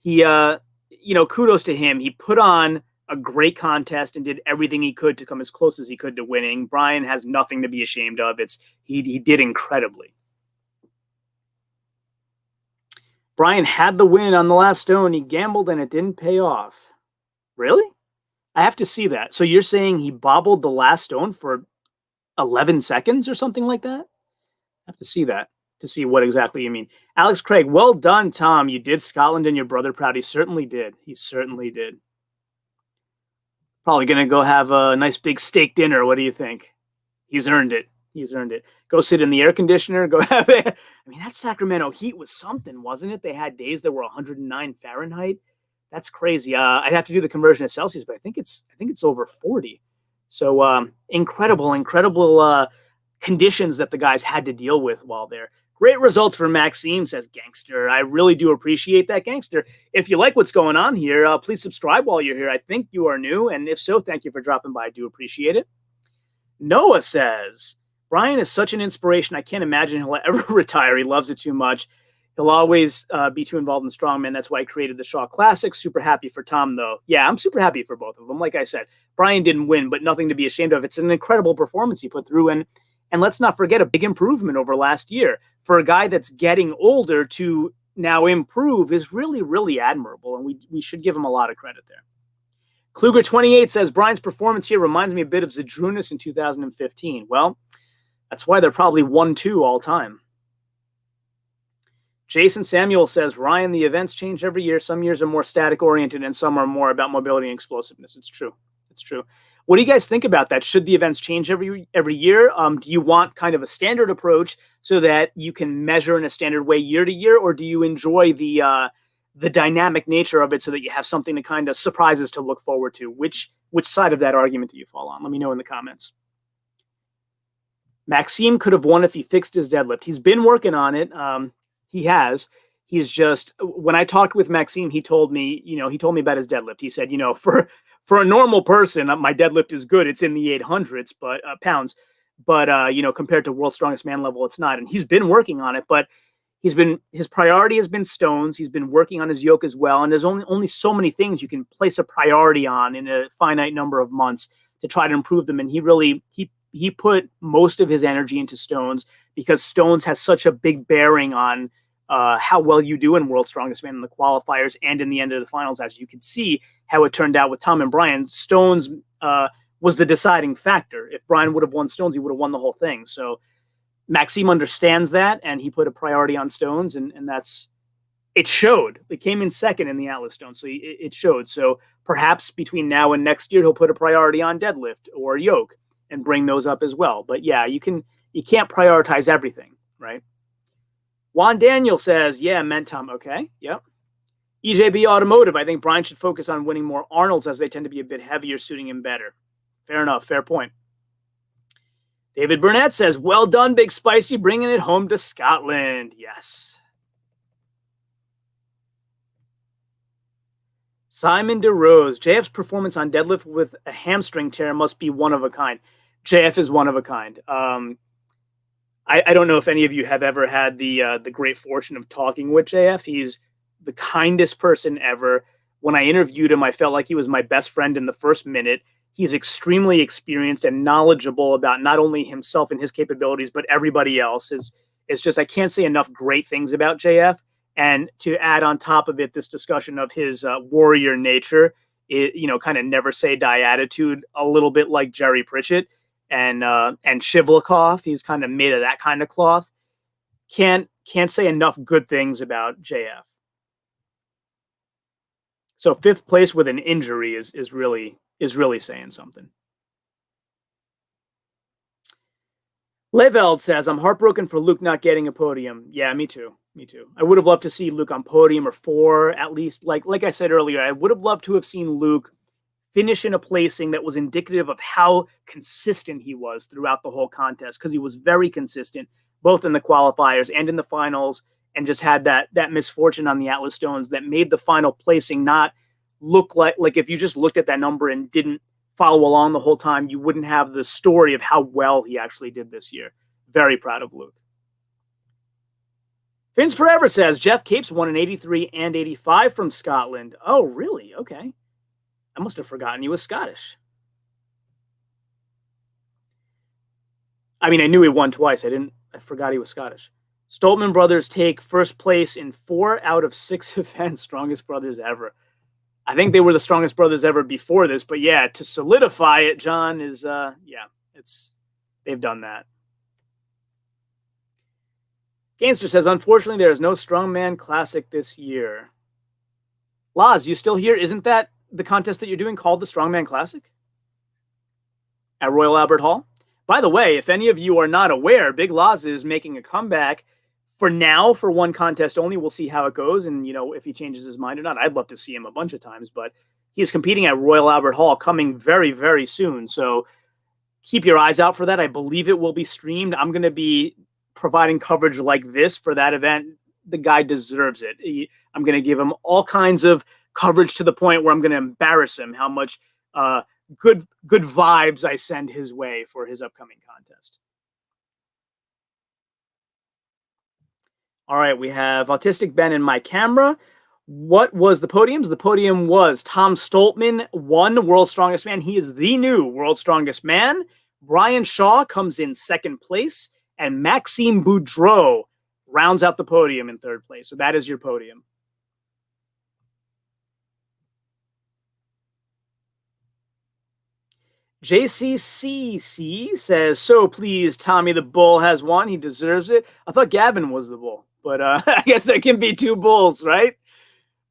he, you know, kudos to him. He put on a great contest and did everything he could to come as close as he could to winning. Brian has nothing to be ashamed of. He did incredibly. Brian had the win on the last stone. He gambled and it didn't pay off. Really? I have to see that. So you're saying he bobbled the last stone for 11 seconds or something like that? I have to see that to see what exactly you mean. Alex Craig, well done, Tom. You did Scotland and your brother proud. He certainly did. He certainly did. Probably going to go have a nice big steak dinner. What do you think? He's earned it. He's earned it. Go sit in the air conditioner. Go have it. I mean, that Sacramento heat was something, wasn't it? They had days that were 109 Fahrenheit. That's crazy. I'd have to do the conversion to Celsius, but I think it's over 40. So incredible conditions that the guys had to deal with while there. Great results for Maxime, says Gangster. I really do appreciate that, Gangster. If you like what's going on here, please subscribe while you're here. I think you are new, and if so, thank you for dropping by. I do appreciate it. Noah says, Brian is such an inspiration. I can't imagine he'll ever retire. He loves it too much. He'll always be too involved in strongman. That's why I created the Shaw Classic. Super happy for Tom, though. Yeah, I'm super happy for both of them. Like I said, Brian didn't win, but nothing to be ashamed of. It's an incredible performance he put through, and let's not forget a big improvement over last year. For a guy that's getting older to now improve is really, really admirable, and we should give him a lot of credit there. Kluger28 says, Brian's performance here reminds me a bit of Zydrunas in 2015. Well, that's why they're probably 1-2 all time. Jason Samuel says, Ryan, the events change every year. Some years are more static-oriented, and some are more about mobility and explosiveness. It's true. It's true. What do you guys think about that? Should the events change every year? Do you want kind of a standard approach so that you can measure in a standard way year to year, or do you enjoy the dynamic nature of it so that you have something to kind of surprises to look forward to? Which side of that argument do you fall on? Let me know in the comments. Maxime could have won if he fixed his deadlift. He's been working on it. He has. He's just, when I talked with Maxime, he told me about his deadlift. He said, for a normal person, my deadlift is good. It's in the 800s, but pounds. But compared to world's strongest man level, it's not. And he's been working on it, but his priority has been stones. He's been working on his yoke as well. And there's only so many things you can place a priority on in a finite number of months to try to improve them. And he put most of his energy into stones because stones has such a big bearing on how well you do in World's Strongest Man in the qualifiers and in the end of the finals. As you can see how it turned out with Tom and Brian, stones was the deciding factor. If Brian would have won stones, he would have won the whole thing. So Maxime understands that, and he put a priority on stones, and it showed. It came in second in the Atlas Stone, so it showed. So perhaps between now and next year, he'll put a priority on deadlift or yoke and bring those up as well. But yeah, you can't prioritize everything, right? Juan Daniel says, yeah, Mentom. Okay. Yep. EJB Automotive. I think Brian should focus on winning more Arnolds as they tend to be a bit heavier, suiting him better. Fair enough. Fair point. David Burnett says, well done, Big Spicy, bringing it home to Scotland. Yes. Simon DeRose. JF's performance on deadlift with a hamstring tear must be one of a kind. JF is one of a kind. I don't know if any of you have ever had the great fortune of talking with JF. He's the kindest person ever. When I interviewed him, I felt like he was my best friend in the first minute. He's extremely experienced and knowledgeable about not only himself and his capabilities, but everybody else. It's just, I can't say enough great things about JF. And to add on top of it, this discussion of his warrior nature, kind of never say die attitude, a little bit like Jerry Pritchett. And Shivlikov, he's kind of made of that kind of cloth. Can't say enough good things about JF. So 5th place with an injury is really saying something. Leveld says, I'm heartbroken for Luke not getting a podium. Yeah, me too. I would have loved to see Luke on podium or 4 at least. Like I said earlier, I would have loved to have seen Luke finish in a placing that was indicative of how consistent he was throughout the whole contest, because he was very consistent both in the qualifiers and in the finals, and just had that misfortune on the Atlas Stones that made the final placing not look like if you just looked at that number and didn't follow along the whole time, you wouldn't have the story of how well he actually did this year. Very proud of Luke. Fins Forever says, Jeff Capes won in 83 and 85 from Scotland. Oh, really? Okay. I must have forgotten he was Scottish. I mean, I knew he won twice. I forgot he was Scottish. Stoltman brothers take first place in 4 out of 6 events. Strongest brothers ever. I think they were the strongest brothers ever before this, but yeah, to solidify it, John, is they've done that. Gangster says, unfortunately, there is no Strongman Classic this year. Laz, you still here? Isn't that the contest that you're doing called the Strongman Classic at Royal Albert Hall? By the way, if any of you are not aware, Big Laz is making a comeback for now, for one contest only, we'll see how it goes. And, if he changes his mind or not, I'd love to see him a bunch of times, but he's competing at Royal Albert Hall coming very, very soon. So keep your eyes out for that. I believe it will be streamed. I'm going to be providing coverage like this for that event. The guy deserves it. I'm going to give him all kinds of coverage to the point where I'm going to embarrass him how much good vibes I send his way for his upcoming contest. All right, we have Autistic Ben in my camera. What was the podiums? The podium was Tom Stoltman won World's Strongest Man. He is the new World's Strongest Man. Brian Shaw comes in second place, and Maxime Boudreau rounds out the podium in third place. So that is your podium. JCCC says, so please, Tommy the Bull has won. He deserves it. I thought Gavin was the bull, but I guess there can be two bulls, right?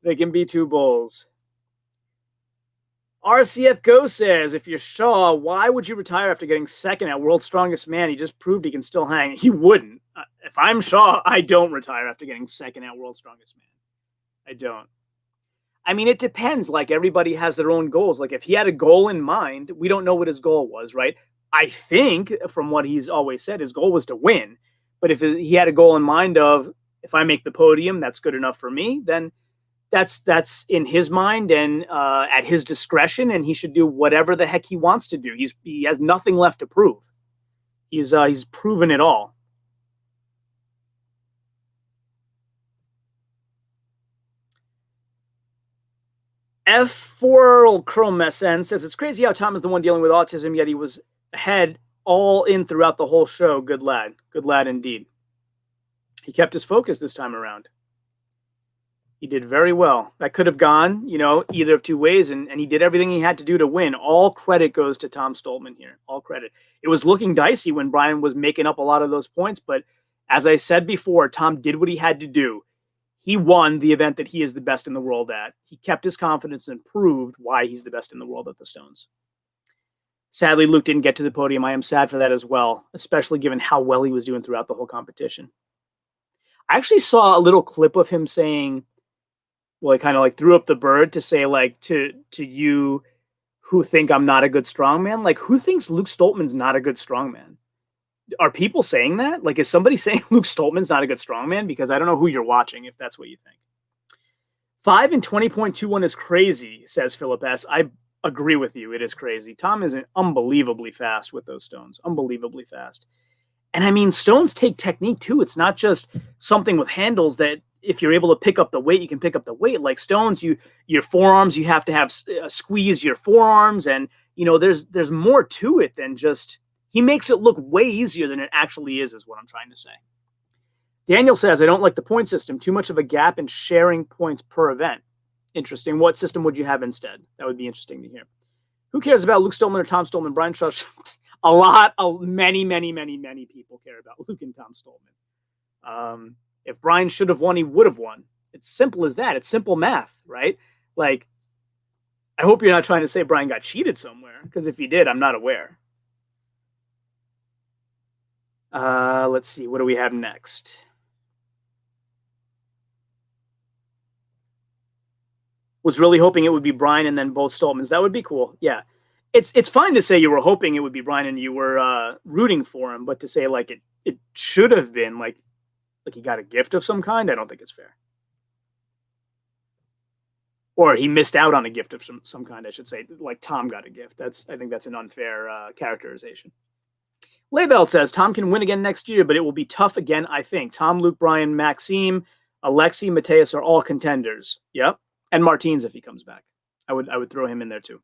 There can be two bulls. RCF Go says, if you're Shaw, why would you retire after getting second at World's Strongest Man? He just proved he can still hang. He wouldn't. If I'm Shaw, I don't retire after getting second at World's Strongest Man. I don't. I mean, it depends. Like, everybody has their own goals. Like, if he had a goal in mind, we don't know what his goal was, right? I think, from what he's always said, his goal was to win. But if he had a goal in mind of, if I make the podium, that's good enough for me, then that's in his mind and at his discretion, and he should do whatever the heck he wants to do. He has nothing left to prove. He's proven it all. F4 Chrome SN says, it's crazy how Tom is the one dealing with autism, yet he was ahead all in throughout the whole show. Good lad. Good lad indeed. He kept his focus this time around. He did very well. That could have gone, either of two ways, and he did everything he had to do to win. All credit goes to Tom Stoltman here. All credit. It was looking dicey when Brian was making up a lot of those points, but as I said before, Tom did what he had to do. He won the event that he is the best in the world at. He kept his confidence and proved why he's the best in the world at the Stones. Sadly, Luke didn't get to the podium. I am sad for that as well, especially given how well he was doing throughout the whole competition. I actually saw a little clip of him saying, well, he kind of like threw up the bird to say, like, to you who think I'm not a good strongman, like, who thinks Luke Stoltman's not a good strongman? Are people saying that? Like, is somebody saying Luke Stoltman's not a good strongman? Because I don't know who you're watching, if that's what you think. 5 and 20.21 is crazy, says Philip S. I agree with you. It is crazy. Tom is unbelievably fast with those stones. Unbelievably fast. And I mean, stones take technique too. It's not just something with handles that if you're able to pick up the weight, you can pick up the weight. Like stones, your forearms, you have to have squeeze your forearms. And, there's more to it than just, he makes it look way easier than it actually is what I'm trying to say. Daniel says, I don't like the point system. Too much of a gap in sharing points per event. Interesting. What system would you have instead? That would be interesting to hear. Who cares about Luke Stoltman or Tom Stoltman? Brian Shaw. Many people care about Luke and Tom Stoltman. If Brian should have won, he would have won. It's simple as that. It's simple math, right? Like, I hope you're not trying to say Brian got cheated somewhere, because if he did, I'm not aware. Let's see. What do we have next? Was really hoping it would be Brian and then both Stoltmans. That would be cool. Yeah. It's fine to say you were hoping it would be Brian and you were rooting for him, but to say like it should have been like he got a gift of some kind, I don't think it's fair. Or he missed out on a gift of some kind, I should say. Like Tom got a gift. I think that's an unfair characterization. Laybelt says Tom can win again next year, but it will be tough again, I think. Tom, Luke, Brian, Maxime, Alexi, Mateus are all contenders. Yep. And Martins if he comes back. I would throw him in there too.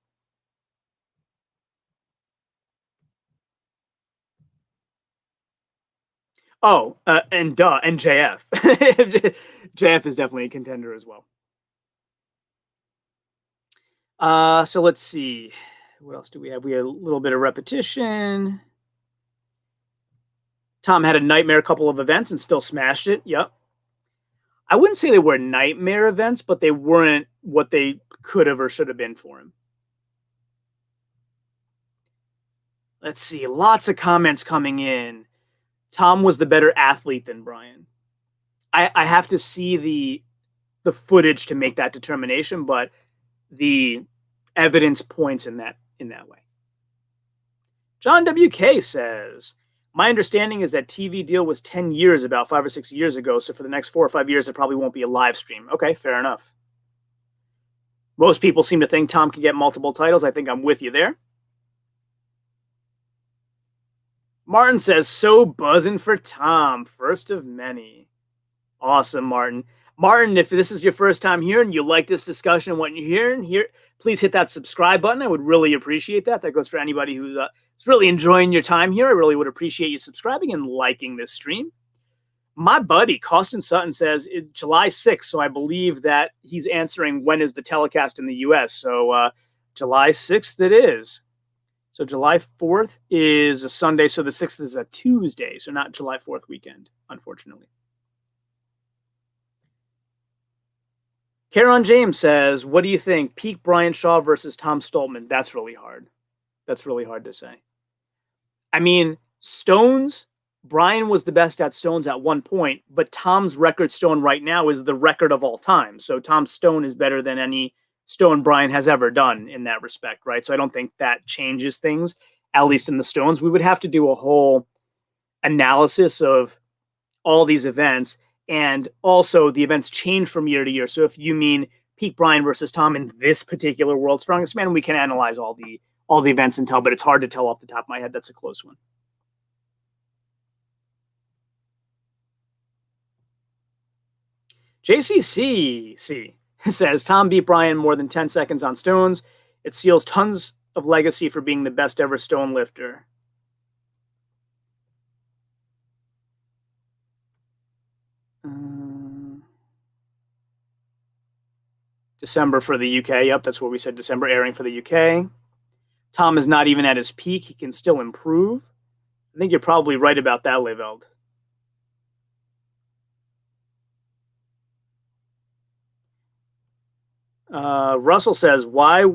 Oh, and JF. JF is definitely a contender as well. So let's see. What else do we have? We had a little bit of repetition. Tom had a nightmare couple of events and still smashed it. Yep. I wouldn't say they were nightmare events, but they weren't what they could have or should have been for him. Let's see. Lots of comments coming in. Tom was the better athlete than Brian. I have to see the footage to make that determination, but the evidence points in that way. John WK says, my understanding is that TV deal was 10 years, about 5 or 6 years ago. So for the next 4 or 5 years, it probably won't be a live stream. Okay, fair enough. Most people seem to think Tom can get multiple titles. I think I'm with you there. Martin says, so buzzing for Tom. First of many. Awesome, Martin. Martin, if this is your first time here and you like this discussion and what you're hearing here, please hit that subscribe button. I would really appreciate that. That goes for anybody who's really enjoying your time here. I really would appreciate you subscribing and liking this stream. My buddy, Costin Sutton, says July 6th, so I believe that he's answering when is the telecast in the U.S. So July 6th it is. So July 4th is a Sunday, so the 6th is a Tuesday, so not July 4th weekend, unfortunately. Karen James says, what do you think? Peak Brian Shaw versus Tom Stoltman. That's really hard. That's really hard to say. I mean, Stones, Brian was the best at Stones at one point, but Tom's record Stone right now is the record of all time. So Tom's Stone is better than any Stone Brian has ever done in that respect, right? So I don't think that changes things, at least in the Stones. We would have to do a whole analysis of all these events. And also the events change from year to year. So if you mean peak Brian versus Tom in this particular World's Strongest Man, we can analyze all the events and tell, but it's hard to tell off the top of my head. That's a close one. JCC says, Tom beat Brian more than 10 seconds on Stones. It seals tons of legacy for being the best ever Stone lifter. December for the UK. Yep, that's what we said. December airing for the UK. Tom is not even at his peak. He can still improve. I think you're probably right about that, Leveld. Russell says, why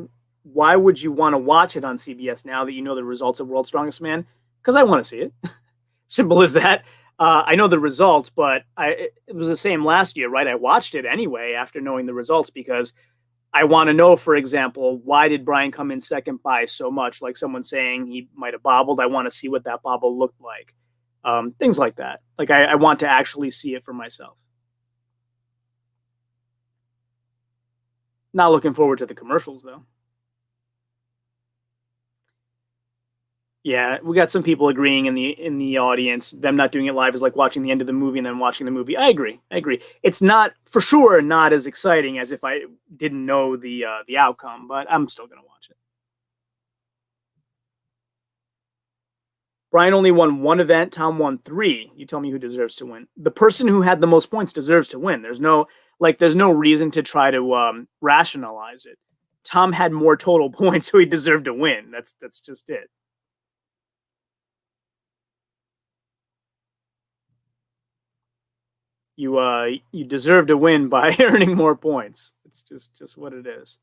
would you want to watch it on CBS now that you know the results of World's Strongest Man? Because I want to see it. Simple as that. I know the results, but it was the same last year, right? I watched it anyway after knowing the results because I want to know, for example, why did Brian come in second by so much? Like someone saying he might have bobbled. I want to see what that bobble looked like. Things like that. Like I want to actually see it for myself. Not looking forward to the commercials, though. Yeah, we got some people agreeing in the audience. Them not doing it live is like watching the end of the movie and then watching the movie. I agree. It's not, for sure, not as exciting as if I didn't know the outcome, but I'm still going to watch it. Brian only won one event. Tom won 3. You tell me who deserves to win. The person who had the most points deserves to win. There's no reason to try to rationalize it. Tom had more total points, so he deserved to win. That's just it. You deserve to win by earning more points. It's just what it is.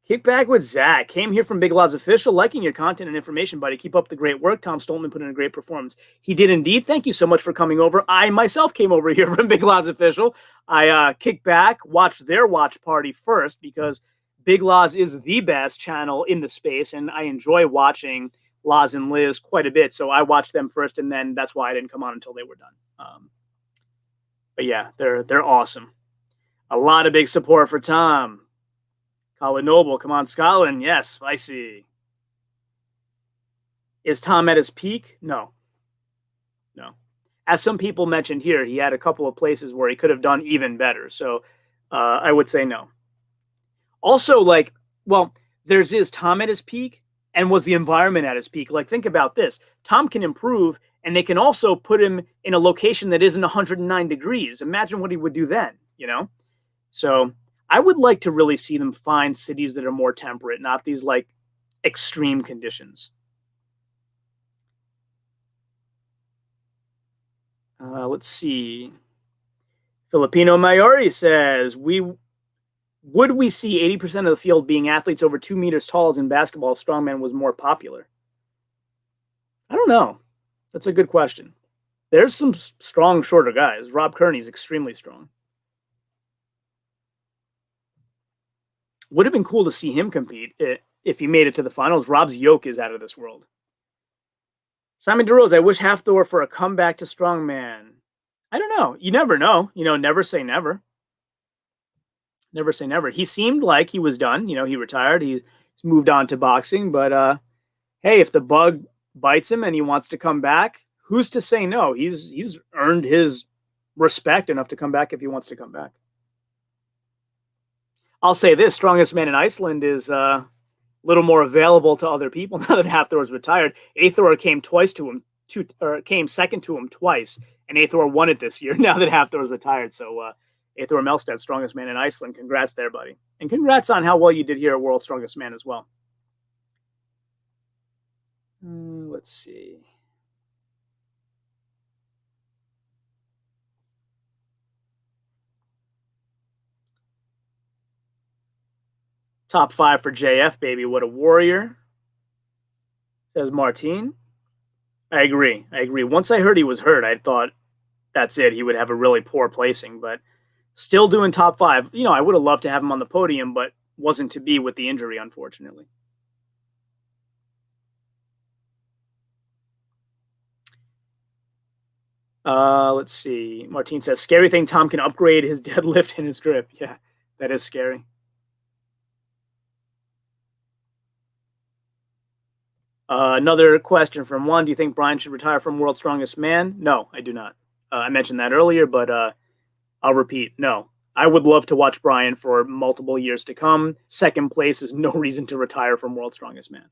Kickback with Zach. Came here from Big Lots Official. Liking your content and information, buddy. Keep up the great work. Tom Stoltman put in a great performance. He did indeed. Thank you so much for coming over. I myself came over here from Big Lots Official. I kicked back, watched their watch party first because Big Lots is the best channel in the space, and I enjoy watching Loz and Liz quite a bit. So I watched them first, and then that's why I didn't come on until they were done. But yeah, they're awesome. A lot of big support for Tom. Colin Noble, come on, Scotland. Yes, spicy. Is Tom at his peak? No. As some people mentioned here, he had a couple of places where he could have done even better. So I would say no. Also, is Tom at his peak, and was the environment at his peak? Like, think about this. Tom can improve, and they can also put him in a location that isn't 109 degrees. Imagine what he would do then, So I would like to really see them find cities that are more temperate, not these extreme conditions. Let's see. Filipino Mayori says, would we see 80% of the field being athletes over 2 meters tall as in basketball if strongman was more popular? I don't know. That's a good question. There's some strong shorter guys. Rob Kearney's extremely strong. Would have been cool to see him compete if he made it to the finals. Rob's yoke is out of this world. Simon DeRose, I wish Halfthor for a comeback to strongman. I don't know. You never know. Never say never. Never say never. He seemed like he was done. He retired. He's moved on to boxing. But hey, if the bug bites him and he wants to come back, who's to say no? He's earned his respect enough to come back if he wants to come back. I'll say this: strongest man in Iceland is a little more available to other people now that Halfthor's retired. Athor came came second to him twice, and Athor won it this year. Now that Halfthor's retired, so Athor Melstead, strongest man in Iceland. Congrats there, buddy, and congrats on how well you did here at World's Strongest Man as well. Let's see. Top 5 for JF, baby. What a warrior, says Martine. I agree. Once I heard he was hurt, I thought that's it. He would have a really poor placing, but still doing top 5. I would have loved to have him on the podium, but wasn't to be with the injury, unfortunately. Let's see. Martine says, scary thing Tom can upgrade his deadlift and his grip. Yeah, that is scary. Another question from one. Do you think Brian should retire from World's Strongest Man? No, I do not. I mentioned that earlier, but I'll repeat. No, I would love to watch Brian for multiple years to come. Second place is no reason to retire from World's Strongest Man.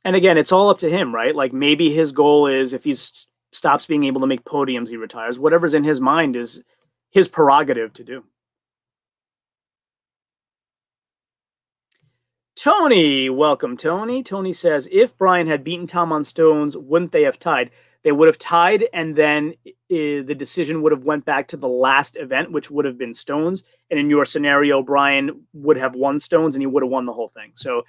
And again, it's all up to him, right? Like maybe his goal is if he stops being able to make podiums, he retires. Whatever's in his mind is his prerogative to do. Tony, welcome, Tony. Tony says, if Brian had beaten Tom on stones, wouldn't they have tied? They would have tied, and then the decision would have went back to the last event, which would have been stones. And in your scenario, Brian would have won stones, and he would have won the whole thing. So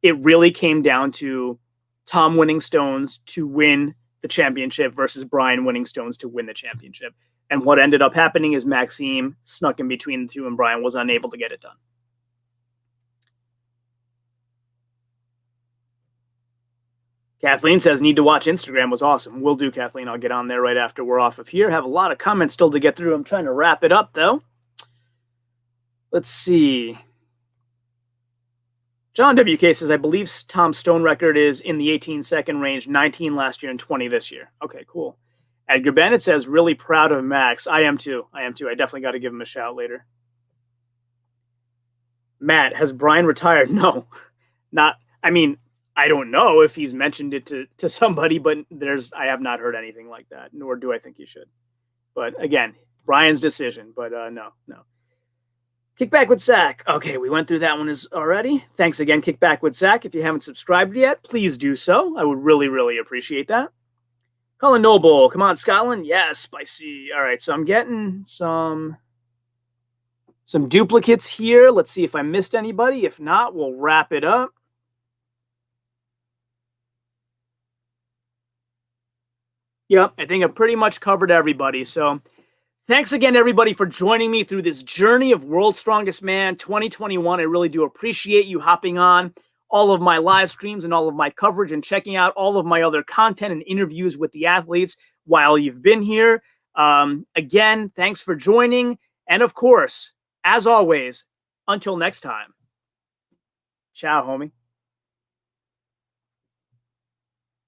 it really came down to Tom winning stones to win the championship versus Brian winning stones to win the championship. And what ended up happening is Maxime snuck in between the two, and Brian was unable to get it done. Kathleen says, need to watch Instagram. Was awesome. Will do, Kathleen. I'll get on there right after we're off of here. Have a lot of comments still to get through. I'm trying to wrap it up, though. Let's see. John WK says, I believe Tom's stone record is in the 18-second range, 19 last year and 20 this year. Okay, cool. Edgar Bennett says, really proud of Max. I am too. I definitely got to give him a shout later. Matt, has Brian retired? No, not. I don't know if he's mentioned it to somebody, but I have not heard anything like that, nor do I think he should. But again, Brian's decision, but no. Kickback with Zach. Okay, we went through that one already. Thanks again, Kickback with Zach. If you haven't subscribed yet, please do so. I would really, really appreciate that. Colin Noble, come on, Scotland. Yes, spicy. All right, so I'm getting some duplicates here. Let's see if I missed anybody. If not, we'll wrap it up. Yep, I think I've pretty much covered everybody. So thanks again, everybody, for joining me through this journey of World's Strongest Man 2021. I really do appreciate you hopping on all of my live streams and all of my coverage and checking out all of my other content and interviews with the athletes while you've been here. Again, thanks for joining. And of course, as always, until next time, ciao, homie.